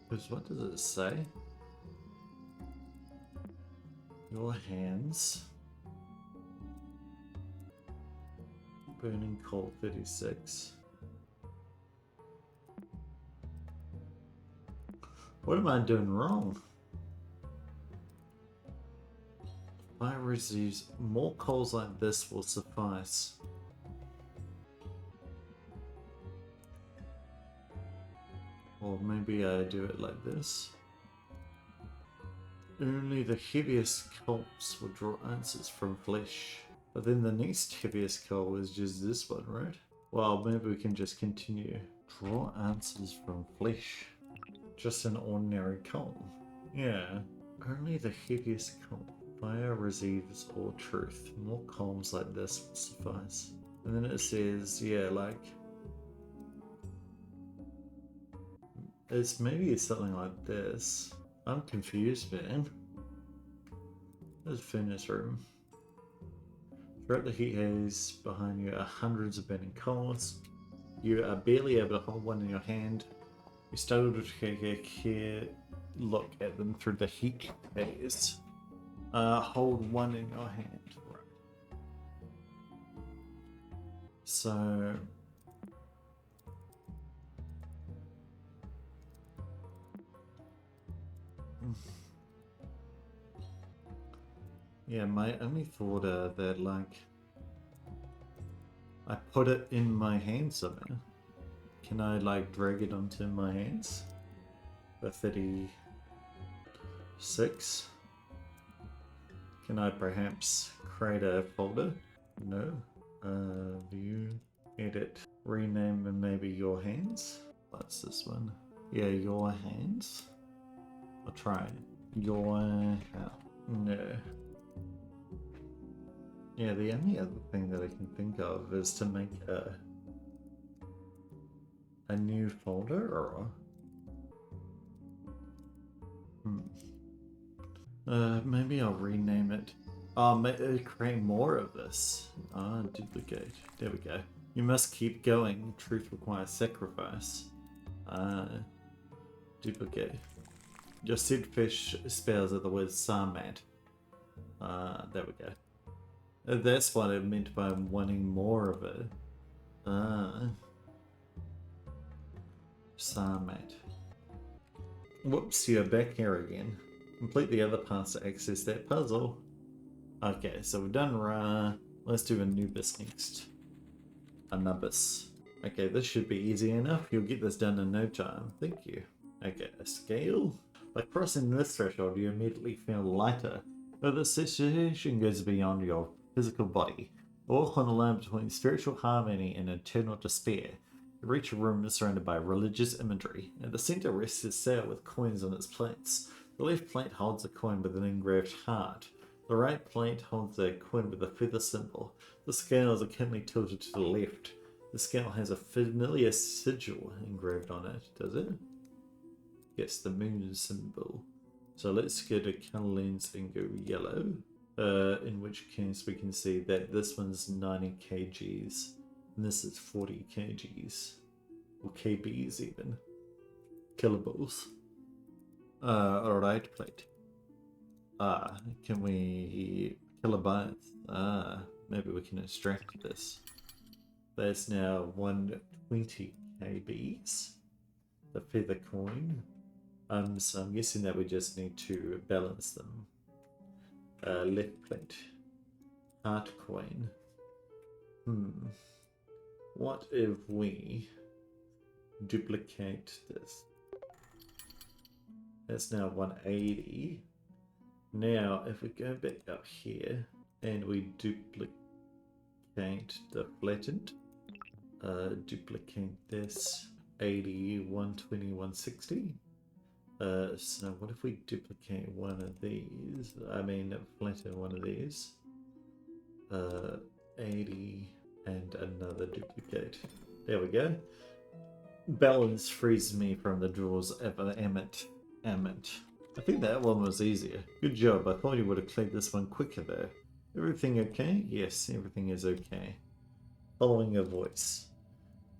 Because what does it say? Your hands. Burning coal 36. What am I doing wrong? Fire receives more coals like this will suffice. Or maybe I do it like this. Only the heaviest coals will draw answers from flesh. But then the next heaviest coal is just this one, right? Well, maybe we can just continue. Draw answers from flesh. Just an ordinary coal. Yeah. Only the heaviest coal. Fire receives all truth. More coals like this will suffice. And then it says, yeah, like... maybe it's something like this. I'm confused, man. There's a furnace room. Throughout the heat haze behind you are hundreds of burning coals. You are barely able to hold one in your hand. You struggle to take a care look at them through the heat haze. Hold one in your hand. Right. So... yeah, my only thought that like I put it in my hand somehow. Can I like drag it onto my hands? The 36. Can I perhaps create a folder? No. View, edit, rename, and maybe your hands. What's this one? Yeah, your hands. I'll try it. Your no. Yeah, the only other thing that I can think of is to make a new folder or maybe I'll rename it. Create more of this. Duplicate. There we go. You must keep going. Truth requires sacrifice. Duplicate. Your seed fish spells are the word Sarmat. There we go. That's what it meant by wanting more of it. Sarmat. Whoops, you're back here again. Complete the other parts to access that puzzle. Okay, so we've done Ra. Let's do Anubis next. Anubis. Okay, this should be easy enough. You'll get this done in no time. Thank you. Okay, a scale. By crossing this threshold, you immediately feel lighter. But the situation goes beyond your physical body. Walk on a line between spiritual harmony and eternal despair. You reach a room surrounded by religious imagery. At the center rests a cell with coins on its plates. The left plate holds a coin with an engraved heart. The right plate holds a coin with a feather symbol. The scales are currently tilted to the left. The scale has a familiar sigil engraved on it, does it? Yes, the moon symbol. So let's go to color lens and go yellow. In which case we can see that this one's 90 kgs and this is 40 kgs. Or kbs even. Kiloballs. Alright, plate. Can we kilobytes? Maybe we can extract this. That's now 120 kbs. The feather coin. So I'm guessing that we just need to balance them. Left plate. Heart coin. What if we duplicate this? That's now 180. Now, if we go back up here and we duplicate the flattened, duplicate this 80, 120, 160. So what if we duplicate one of these? I mean, flatten one of these. 80 and another duplicate. There we go. Balance frees me from the drawers ever. Amit. I think that one was easier. Good job. I thought you would have cleared this one quicker though. Everything okay? Yes, everything is okay. Following a voice.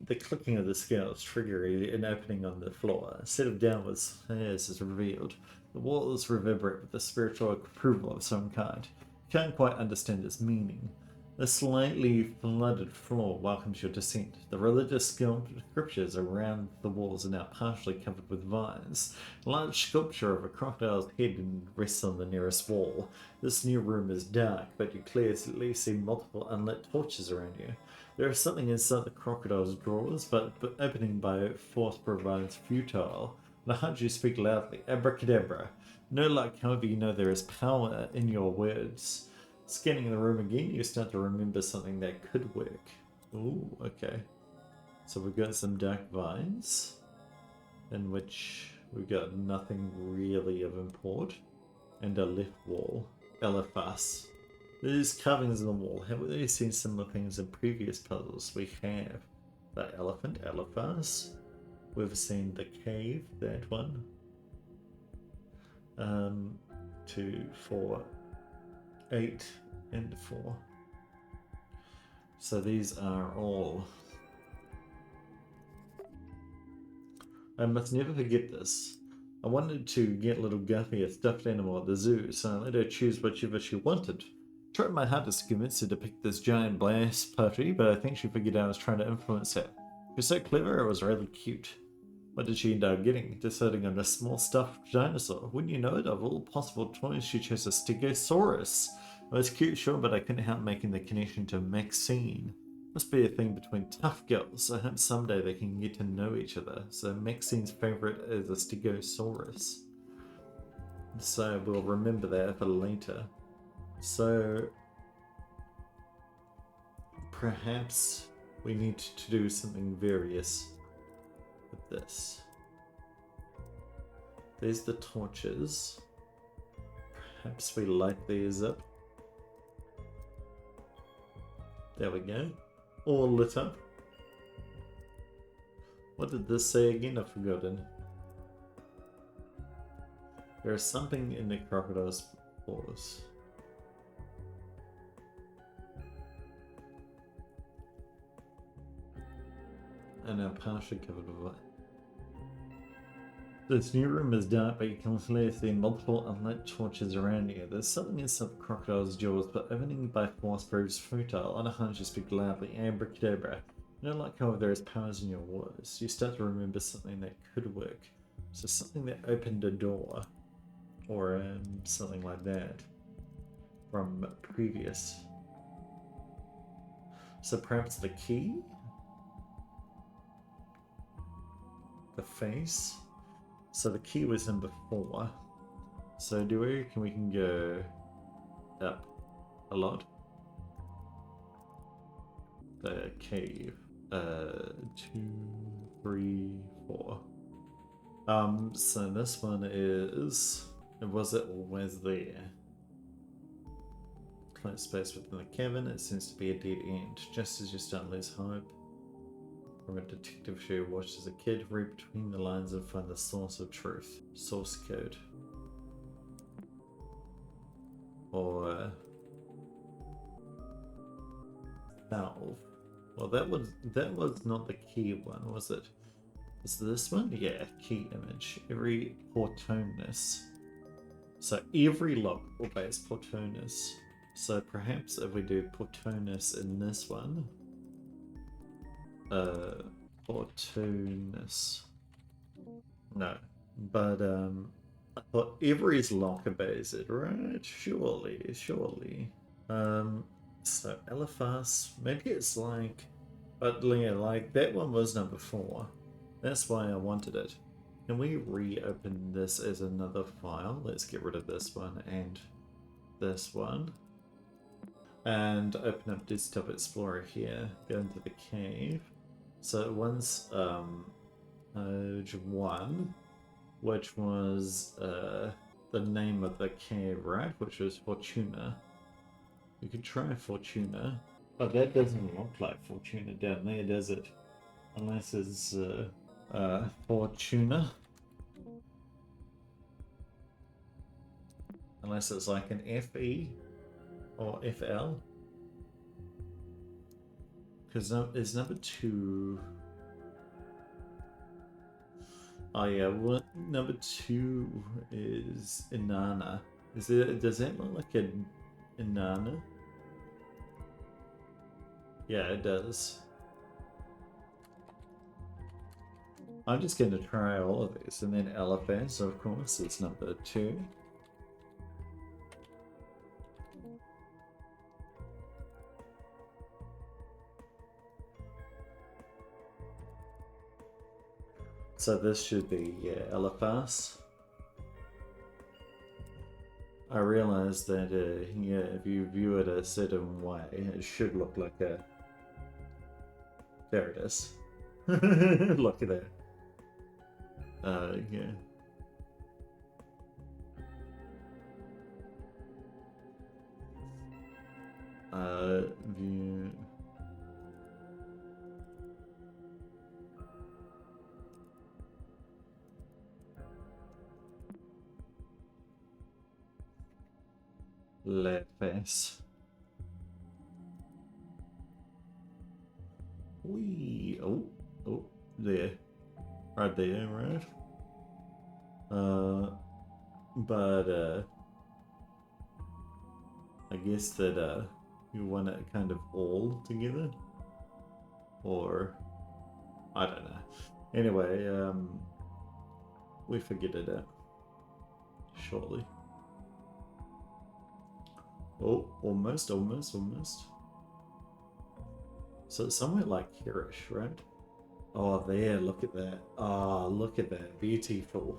The clicking of the scales trigger an opening on the floor. A set of downwards hairs is revealed. The walls reverberate with a spiritual approval of some kind. You can't quite understand its meaning. The slightly flooded floor welcomes your descent. The religious sculptures around the walls are now partially covered with vines. A large sculpture of a crocodile's head rests on the nearest wall. This new room is dark, but you clearly see multiple unlit torches around you. There is something inside the crocodile's drawers, but opening by force provides futile. The you speak loudly. Abracadabra. No luck, however you know there is power in your words. Scanning the room again, you start to remember something that could work. Ooh, okay. So we've got some dark vines, in which we've got nothing really of import, and a left wall. Eliphas. There's carvings in the wall. Have we seen similar things in previous puzzles? We have the elephant, Eliphas. We've seen the cave, that one. 2, 4, 8, and 4. So these are all. I must never forget this. I wanted to get little Guppy a stuffed animal at the zoo, so I let her choose whichever she wanted. Tried my hardest to convince her to pick this giant blast putty, but I think she figured I was trying to influence her. She was so clever, it was really cute. What did she end up getting? Deciding on a small stuffed dinosaur. Wouldn't you know it? Of all possible toys, she chose a Stegosaurus. It was cute, sure, but I couldn't help making the connection to Maxine. Must be a thing between tough girls. I hope someday they can get to know each other. So Maxine's favourite is a Stegosaurus. So we'll remember that for later. So perhaps we need to do something various with this. There's the torches. Perhaps we light these up. There we go. All lit up. What did this say again? I've forgotten. There is something in the crocodile's paws. And now partially covered with light. This new room is dark, but you can clearly see multiple unlit torches around you. There's something inside the crocodile's jaws, but opening by force proves futile. On a hunch, you speak loudly. Abracadabra. You don't like how there is powers in your words. You start to remember something that could work. So something that opened a door. Or something like that. From previous. So perhaps the key? The face? So the key was in before. So do we reckon we can go up a lot? The cave. 2, 3, 4. So this one is. Was it always there? closed space within the cavern. It seems to be a dead end. Just as you start to lose hope, from a detective show you watched as a kid, read between the lines and find the source of truth. Source code. Or valve. Well, that was not the key one, was it? Is this one? Yeah, key image. Every portonus. So every lock obeys portonus. So perhaps if we do portonus in this one, portonus. No, but I thought every's lock obeys it, right? Surely. So Eliphas, maybe it's like, but yeah, like that one was number 4. That's why I wanted it. Can we reopen this as another file? Let's get rid of this one and this one. And open up Desktop Explorer here. Go into the cave. So one's page 1, which was the name of the cave, right? Which was Fortuna. You could try Fortuna. But that doesn't look like Fortuna down there, does it? Unless it's Fortuna. Unless it's like an FE or FL. Because is number 2... Oh yeah, what number 2 is Inanna. Does that look like an Inanna? Yeah, it does. I'm just going to try all of these, and then Eliphaz, of course, is number 2. So this should be, yeah, Eliphaz. I realize that, yeah, if you view it a certain way, it should look like a... There it is. Look at that. Yeah. View. Left face. Wee. Oh, there. Right there, right? But I guess that you want it kind of all together, or I don't know. Anyway, we figured it out shortly. Oh, almost. So it's somewhere like hereish, right? Oh, there, look at that. Oh, look at that. Beautiful.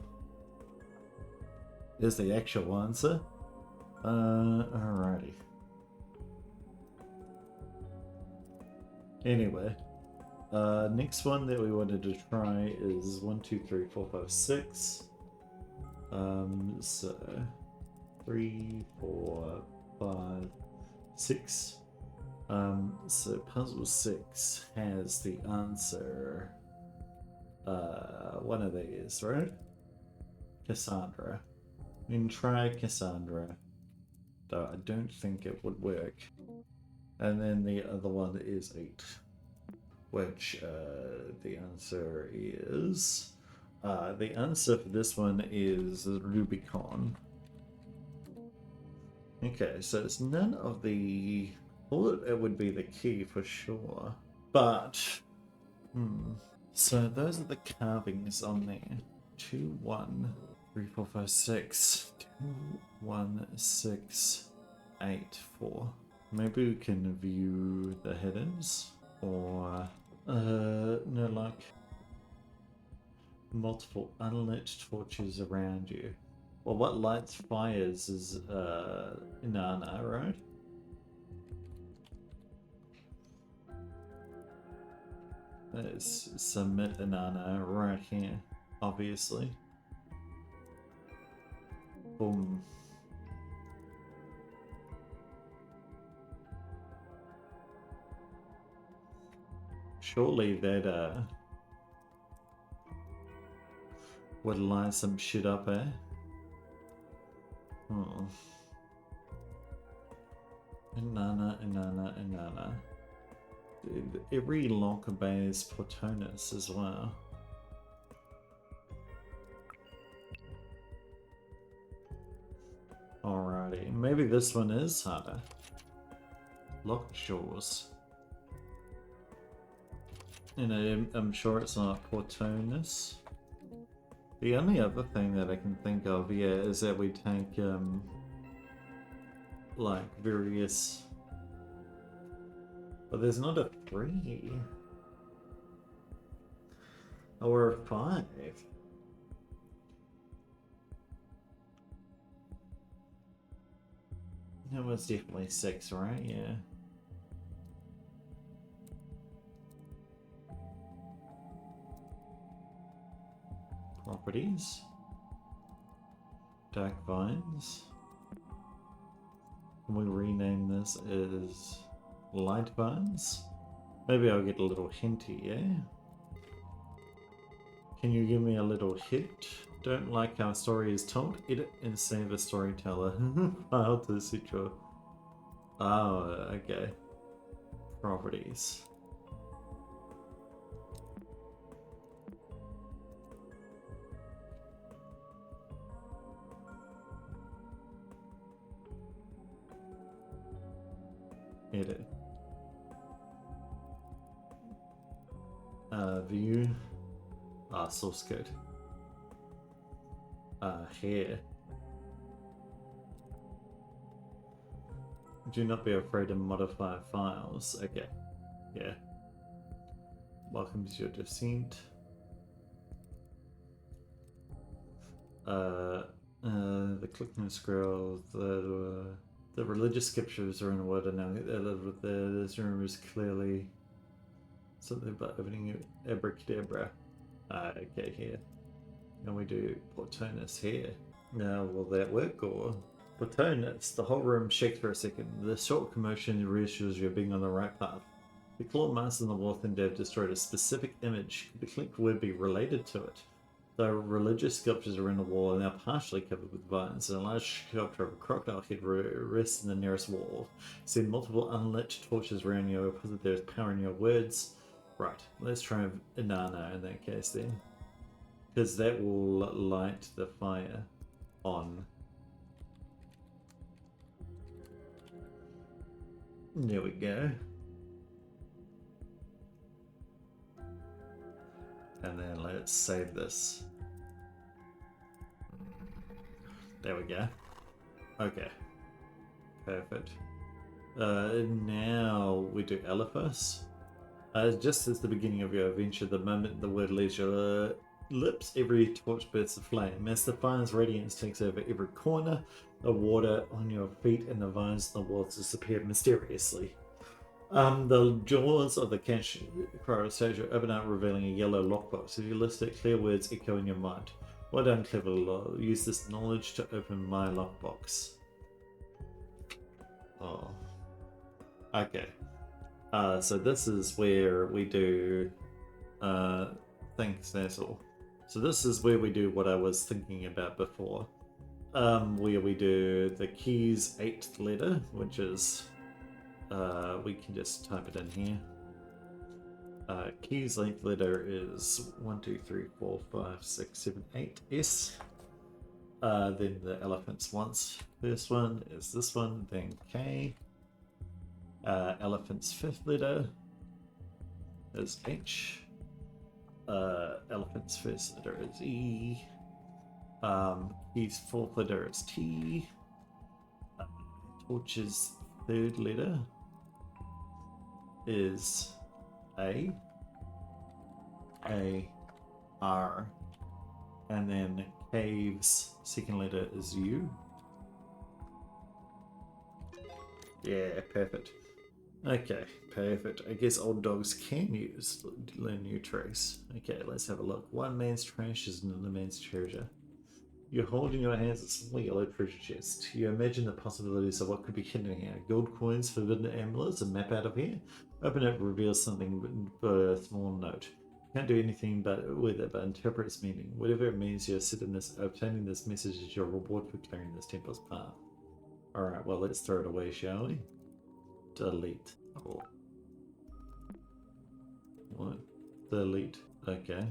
There's the actual answer. Alrighty. Anyway, next one that we wanted to try is 1, 2, 3, 4, 5, 6. So 3, 4, 5, 6. So puzzle 6 has the answer. One of these, right? Cassandra. We can try Cassandra, though I don't think it would work. And then the other one is 8, which the answer is... the answer for this one is Rubicon. Okay, so it's none of the... Well, it would be the key for sure, but... So those are the carvings on there. 2, 1, 3, 4, 5, 6. 2, 1, 6, 8, 4. Maybe we can view the headings, or no luck. Multiple unlit torches around you. Well, what lights fires is Inanna, right? Let's submit Inanna right here, obviously. Boom. Surely that would line some shit up, eh? Hmm. Inanna, Inanna, Inanna. Dude, every lock obeys Portonus as well. Alrighty, maybe this one is harder. Lockjaws. And I'm sure it's not Portonus. The only other thing that I can think of, yeah, is that we take, like, various... But there's not a 3. Or a 5. That was definitely 6, right? Yeah. Properties. Dark Vines. Can we rename this as Light Vines? Maybe I'll get a little hinty, yeah? Can you give me a little hint? Don't like how a story is told? Edit and save a storyteller. File to suit your... Oh, okay. Properties. Edit. View. Source code. Here. Do not be afraid to modify files. Okay. Yeah. Welcome to your descent. The clicking scroll, the religious scriptures are in order now. This room is clearly something about opening abracadabra. Okay, here. And we do Portonus here. Now, will that work or? Portonus, the whole room shakes for a second. The short commotion reassures you of being on the right path. The claw marks in the wall and have destroyed a specific image. Could the clicked word be related to it? The religious sculptures around the wall are now partially covered with vines, and a large sculpture of a crocodile head rests in the nearest wall. See multiple unlit torches around you. Opposite there is power in your words. Right, let's try Inanna in that case then. Because that will light the fire on. There we go. And then let's save this. There we go. Okay. Perfect. Now we do Eliphas. Just as the beginning of your adventure, the moment the word leaves your lips, every torch bursts a flame. As the fire's radiance takes over every corner, the water on your feet and the vines on the walls disappear mysteriously. The jaws of the cash cryostasia open up, revealing a yellow lockbox. If you list it, clear words echo in your mind. Well done, clever law. Use this knowledge to open my lockbox. Oh. Okay. So this is where we do... thanks, Cecil. So this is where we do what I was thinking about before. Where we do the keys 8th letter, which is... we can just type it in here. Keys 8th letter is 1, 2, 3, 4, 5, 6, 7, 8 S. Then the elephants once. First one is this one, then K. Elephant's 5th letter is H. Elephant's first letter is E. Keys 4th letter is T. Torch's 3rd letter is A, R, and then Cave's 2nd letter is U. Yeah, perfect. Okay, perfect. I guess old dogs can learn new tricks. Okay, let's have a look. One man's trash is another man's treasure. You hold in your hands a small yellow treasure chest. You imagine the possibilities of what could be hidden here. Gold coins, forbidden amulets, a map out of here. Open it reveals something but a small note. Can't do anything with it but interpret its meaning. Whatever it means, you're obtaining this message is your reward for clearing this temple's path. Alright, well let's throw it away, shall we? Delete. Oh. What? Delete. Okay.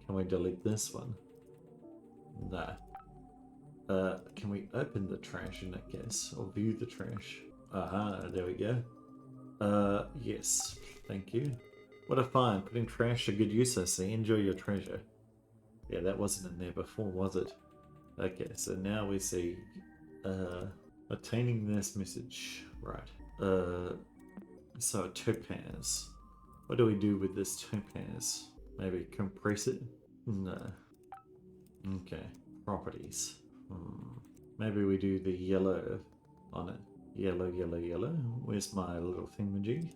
Can we delete this one? No. Can we open the trash in that case? Or view the trash? Aha, there we go. Yes. Thank you. What a find. Putting trash to good use, I see. Enjoy your treasure. Yeah, that wasn't in there before, was it? Okay, so now we see, attaining this message. Right. So a topaz. What do we do with this topaz? Maybe compress it? No. Okay. Properties. Maybe we do the yellow on it. Yellow, yellow, yellow. Where's my little thingamajig?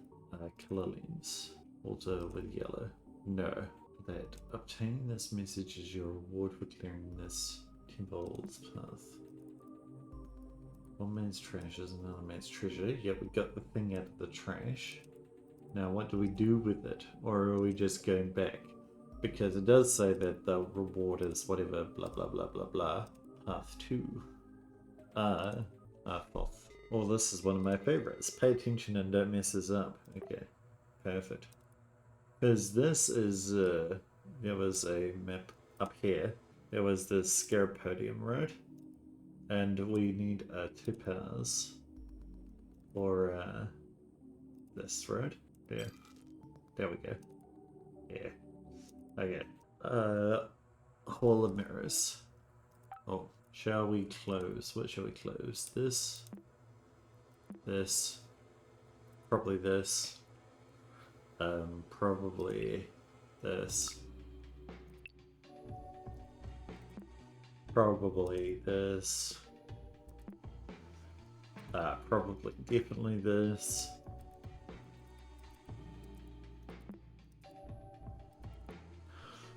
Color lens. Also with yellow. No. That obtaining this message is your reward for clearing this temple's path. One man's trash is another man's treasure. Yep, we got the thing out of the trash. Now what do we do with it? Or are we just going back? Because it does say that the reward is whatever, blah blah blah blah blah. Path 2. Fourth. Well, this is one of my favorites. Pay attention and don't mess this up. Okay, perfect. Because this is, there was a map up here. There was the Scarab Podium Road. And we need a topaz for this road. Yeah. There we go. Yeah. Okay. Hall of Mirrors. Oh, shall we close? What shall we close? This. This. Probably this. Probably this. Probably this. Probably definitely this.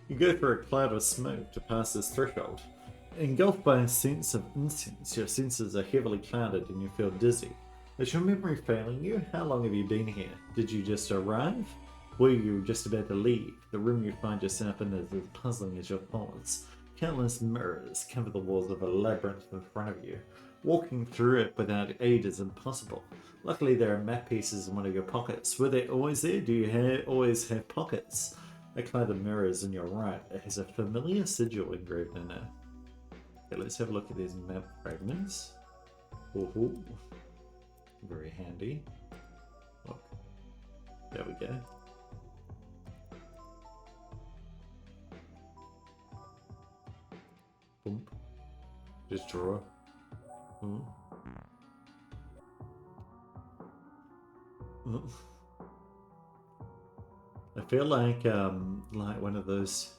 You go through a cloud of smoke to pass this threshold. Engulfed by a sense of incense, your senses are heavily clouded and you feel dizzy. Is your memory failing you? How long have you been here? Did you just arrive? Were you just about to leave? The room you find yourself in is as puzzling as your thoughts. Countless mirrors cover the walls of a labyrinth in front of you. Walking through it without aid is impossible. Luckily there are map pieces in one of your pockets. Were they always there? Do you always have pockets? A cloud of mirrors in your right. It has a familiar sigil engraved in it. Okay, let's have a look at these map fragments. Ooh, very handy. Look, there we go. Boom. Just draw. Ooh. Ooh. I feel like one of those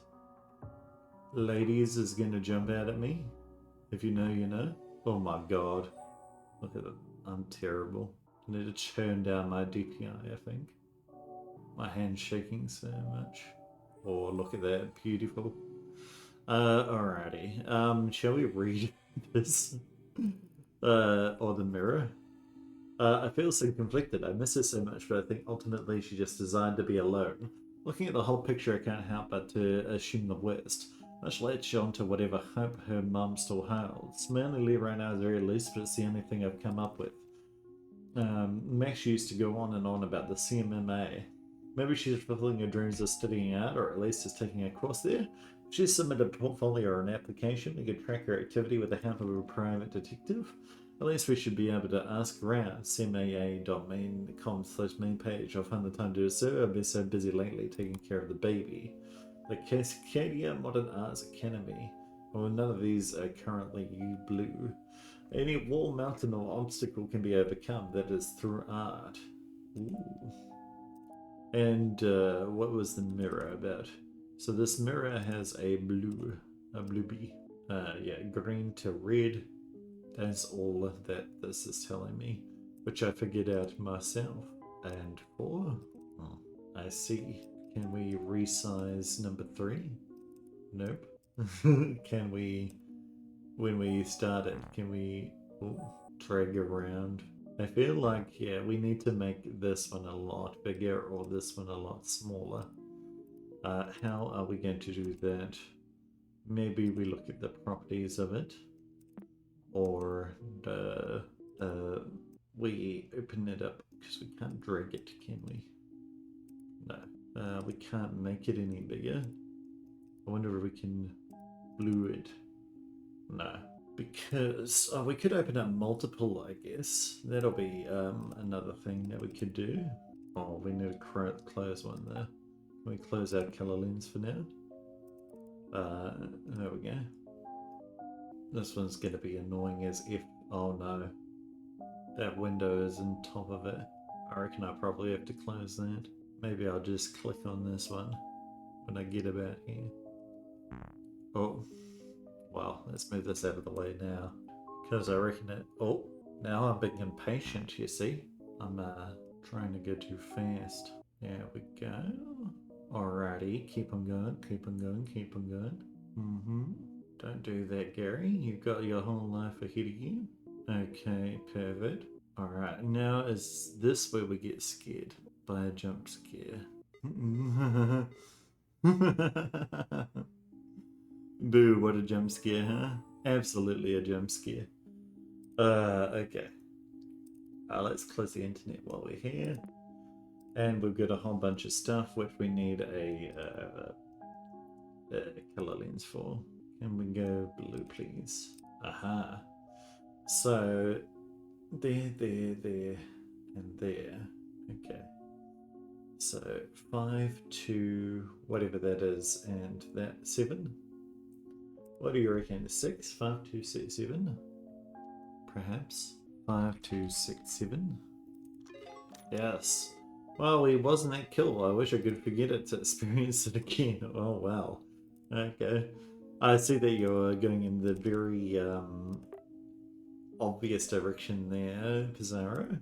ladies is gonna jump out at me. If you know, you know. Oh my god. Look at it. I'm terrible. I need to turn down my DPI, I think. My hand's shaking so much. Oh, look at that. Beautiful. Alrighty. Shall we read this? Or the mirror? I feel so conflicted. I miss her so much, but I think ultimately she just designed to be alone. Looking at the whole picture, I can't help but to assume the worst. Much latch on to whatever hope her mum still holds. My only lead right now is very loose, but it's the only thing I've come up with. Max used to go on and on about the CMMA. Maybe she's fulfilling her dreams of studying art, or at least is taking a course there. If she submitted a portfolio or an application, we could track her activity with the help of a private detective. At least we should be able to ask around. cmaa.main.com/main page. I'll find the time to do so. I've been so busy lately taking care of the baby. The Cascadia Modern Arts Academy. Well, none of these are currently blue. Any wall, mountain, or obstacle can be overcome. That is through art. Ooh. And what was the mirror about? So this mirror has a blue bee. Yeah, green to red. That's all that this is telling me, which I figured out myself. And 4? Oh, I see. Can we resize number 3? Nope. Can we when we started. Can we drag around? I feel like, yeah, we need to make this one a lot bigger or this one a lot smaller. How are we going to do that? Maybe we look at the properties of it, or we open it up because we can't drag it, can we? No, we can't make it any bigger. I wonder if we can blue it. No, because we could open up multiple, I guess. That'll be another thing that we could do. Oh, we need to close one there. Can we close our color lens for now? There we go. This one's going to be annoying as if... Oh no. That window is on top of it. I reckon I probably have to close that. Maybe I'll just click on this one when I get about here. Oh. Well, let's move this out of the way now. Because I reckon it... Oh, now I'm being impatient, you see. I'm trying to go too fast. There we go. Alrighty, keep on going, keep on going, keep on going. Don't do that, Gary. You've got your whole life ahead of you. Okay, perfect. Alright, now is this where we get scared? By a jump scare. Boo, what a jump scare, huh? Absolutely a jump scare. Okay. Let's close the internet while we're here. And we've got a whole bunch of stuff which we need a color lens for. Can we go blue, please? Aha. So, there, and there. Okay. So, 5 to whatever that is, and that 7. What do you reckon? 6? 5, 2, 6, 7? Perhaps? 5, 2, 6, 7? Yes. Well, it wasn't that cool. I wish I could forget it to experience it again. Oh, wow. Okay. I see that you're going in the very obvious direction there, Pizarro.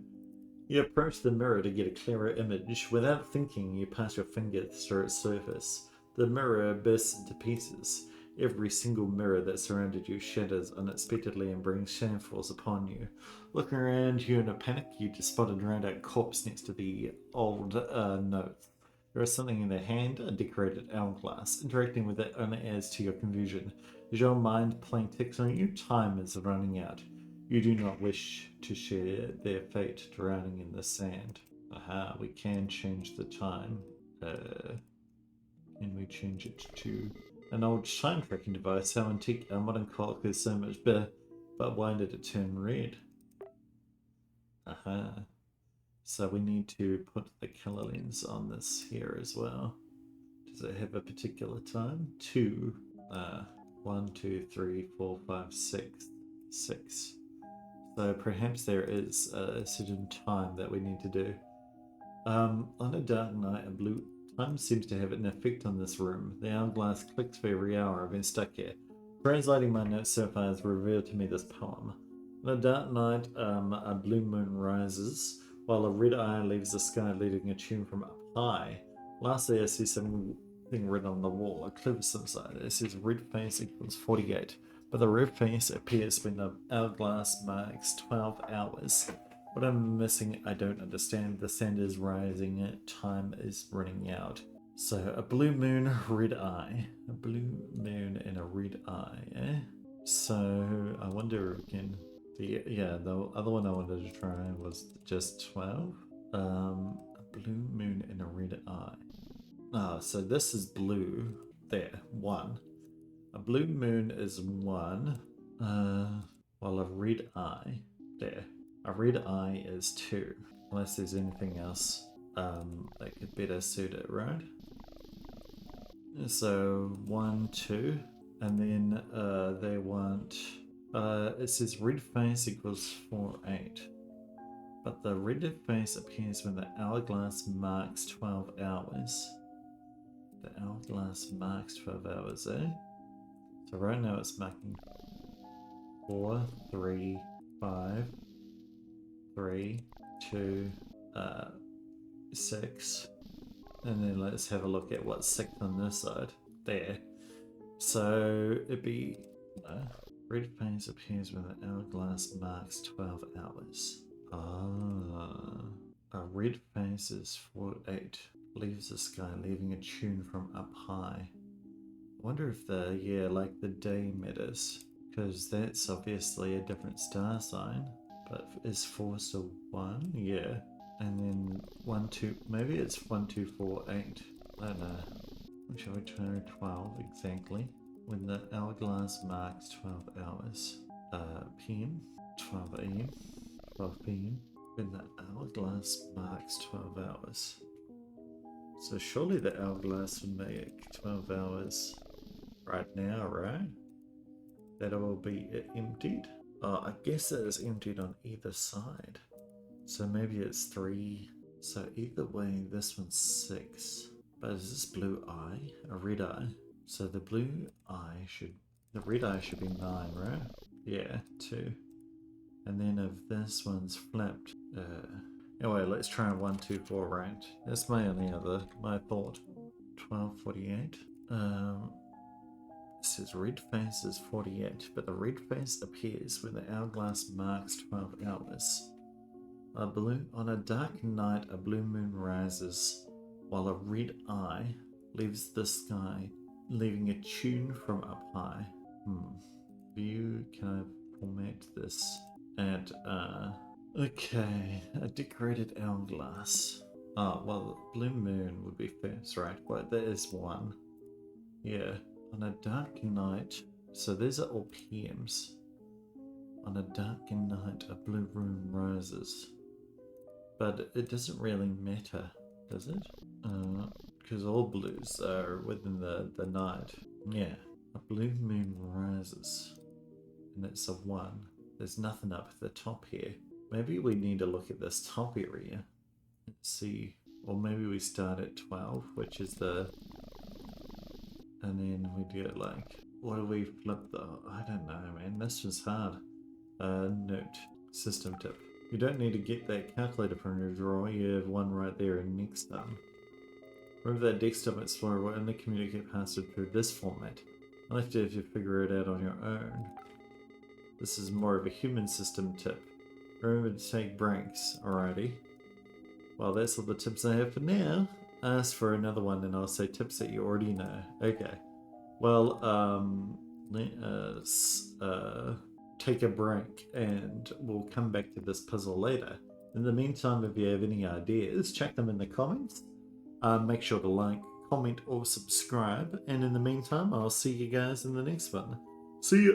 You approach the mirror to get a clearer image. Without thinking, you pass your finger through its surface. The mirror bursts into pieces. Every single mirror that surrounded you shatters unexpectedly and brings shamefalls upon you. Looking around you in a panic, you just spot a drowned out corpse next to the old note. There is something in their hand, a decorated hourglass. Interacting with it only adds to your confusion. Is your mind playing tricks on you? Time is running out. You do not wish to share their fate drowning in the sand. Aha, we can change the time. Can we change it to an old time tracking device? How antique our modern clock is so much better, but why did it turn red? Aha. So we need to put the color lens on this here as well. Does it have a particular time? 2. 1, 2, 3, 4, 5, 6. 6. So perhaps there is a certain time that we need to do. On a dark night, a blue time seems to have an effect on this room. The hourglass clicks for every hour I've been stuck here. Translating my notes so far has revealed to me this poem. On a dark night, a blue moon rises, while a red eye leaves the sky leading a tune from up high. Lastly, I see something written on the wall, a cliff side. It says red face equals 48, but the red face appears when the hourglass marks 12 hours. What I'm missing, I don't understand. The sand is rising, time is running out. So, a blue moon, red eye. A blue moon and a red eye, eh? So, I wonder if we can... the other one I wanted to try was just 12. A blue moon and a red eye. Ah, so this is blue. There, 1. A blue moon is 1. While a red eye... There. A red eye is 2. Unless there's anything else that could better suit it, right? So 1, 2, and then they want it says red face equals 4, 8, but the red face appears when the hourglass marks 12 hours. The hourglass marks 12 hours, eh? So right now it's marking 4, 3, 5, 3, 2, 6. And then let's have a look at what's 6 on this side. There. So it'd be Red phase appears when the hourglass marks 12 hours. Ah. A red phase is 4-8. Leaves the sky, leaving a tune from up high. I wonder if like the day matters. Because that's obviously a different star sign. But is 4 still 1? Yeah. And then 1, 2, maybe it's 1, 2, 4, 8. I don't know. Shall we try 12 exactly? When the hourglass marks 12 hours. PM, 12 AM, 12 PM. When the hourglass marks 12 hours. So surely the hourglass would make 12 hours right now, right? That will be emptied. I guess it is emptied on either side. So maybe it's 3. So either way, this one's 6. But is this blue eye? A red eye? So the red eye should be 9, right? Yeah, 2. And then if this one's flipped, anyway, let's try 1, 2, 4 right. That's my thought. 1248. It says red face is 48, but the red face appears when the hourglass marks 12 hours. On a dark night, a blue moon rises, while a red eye leaves the sky, leaving a tune from up high. View, can I format this? And, okay, a decorated hourglass. Oh, well, blue moon would be first, right? Well, that is 1. Yeah, on a dark night, so these are all PMs. On a dark night, a blue moon rises. But it doesn't really matter, does it? Because all blues are within the night. Yeah, a blue moon rises. And it's a 1. There's nothing up at the top here. Maybe we need to look at this top area and see. Or maybe we start at 12, which is the... And then we do like... What do we flip though? I don't know, man. This was hard. Note. System tip. You don't need to get that calculator from your drawer. You have one right there in next time. Remember that Desktop Explorer will only communicate password through this format. I'll have to have you figure it out on your own. This is more of a human system tip. Remember to take breaks, alrighty. Well, that's all the tips I have for now. Ask for another one and I'll say tips that you already know. Okay. Well, let us take a break and we'll come back to this puzzle later. In the meantime, if you have any ideas, check them in the comments. Make sure to like, comment, or subscribe. And in the meantime, I'll see you guys in the next one. See ya!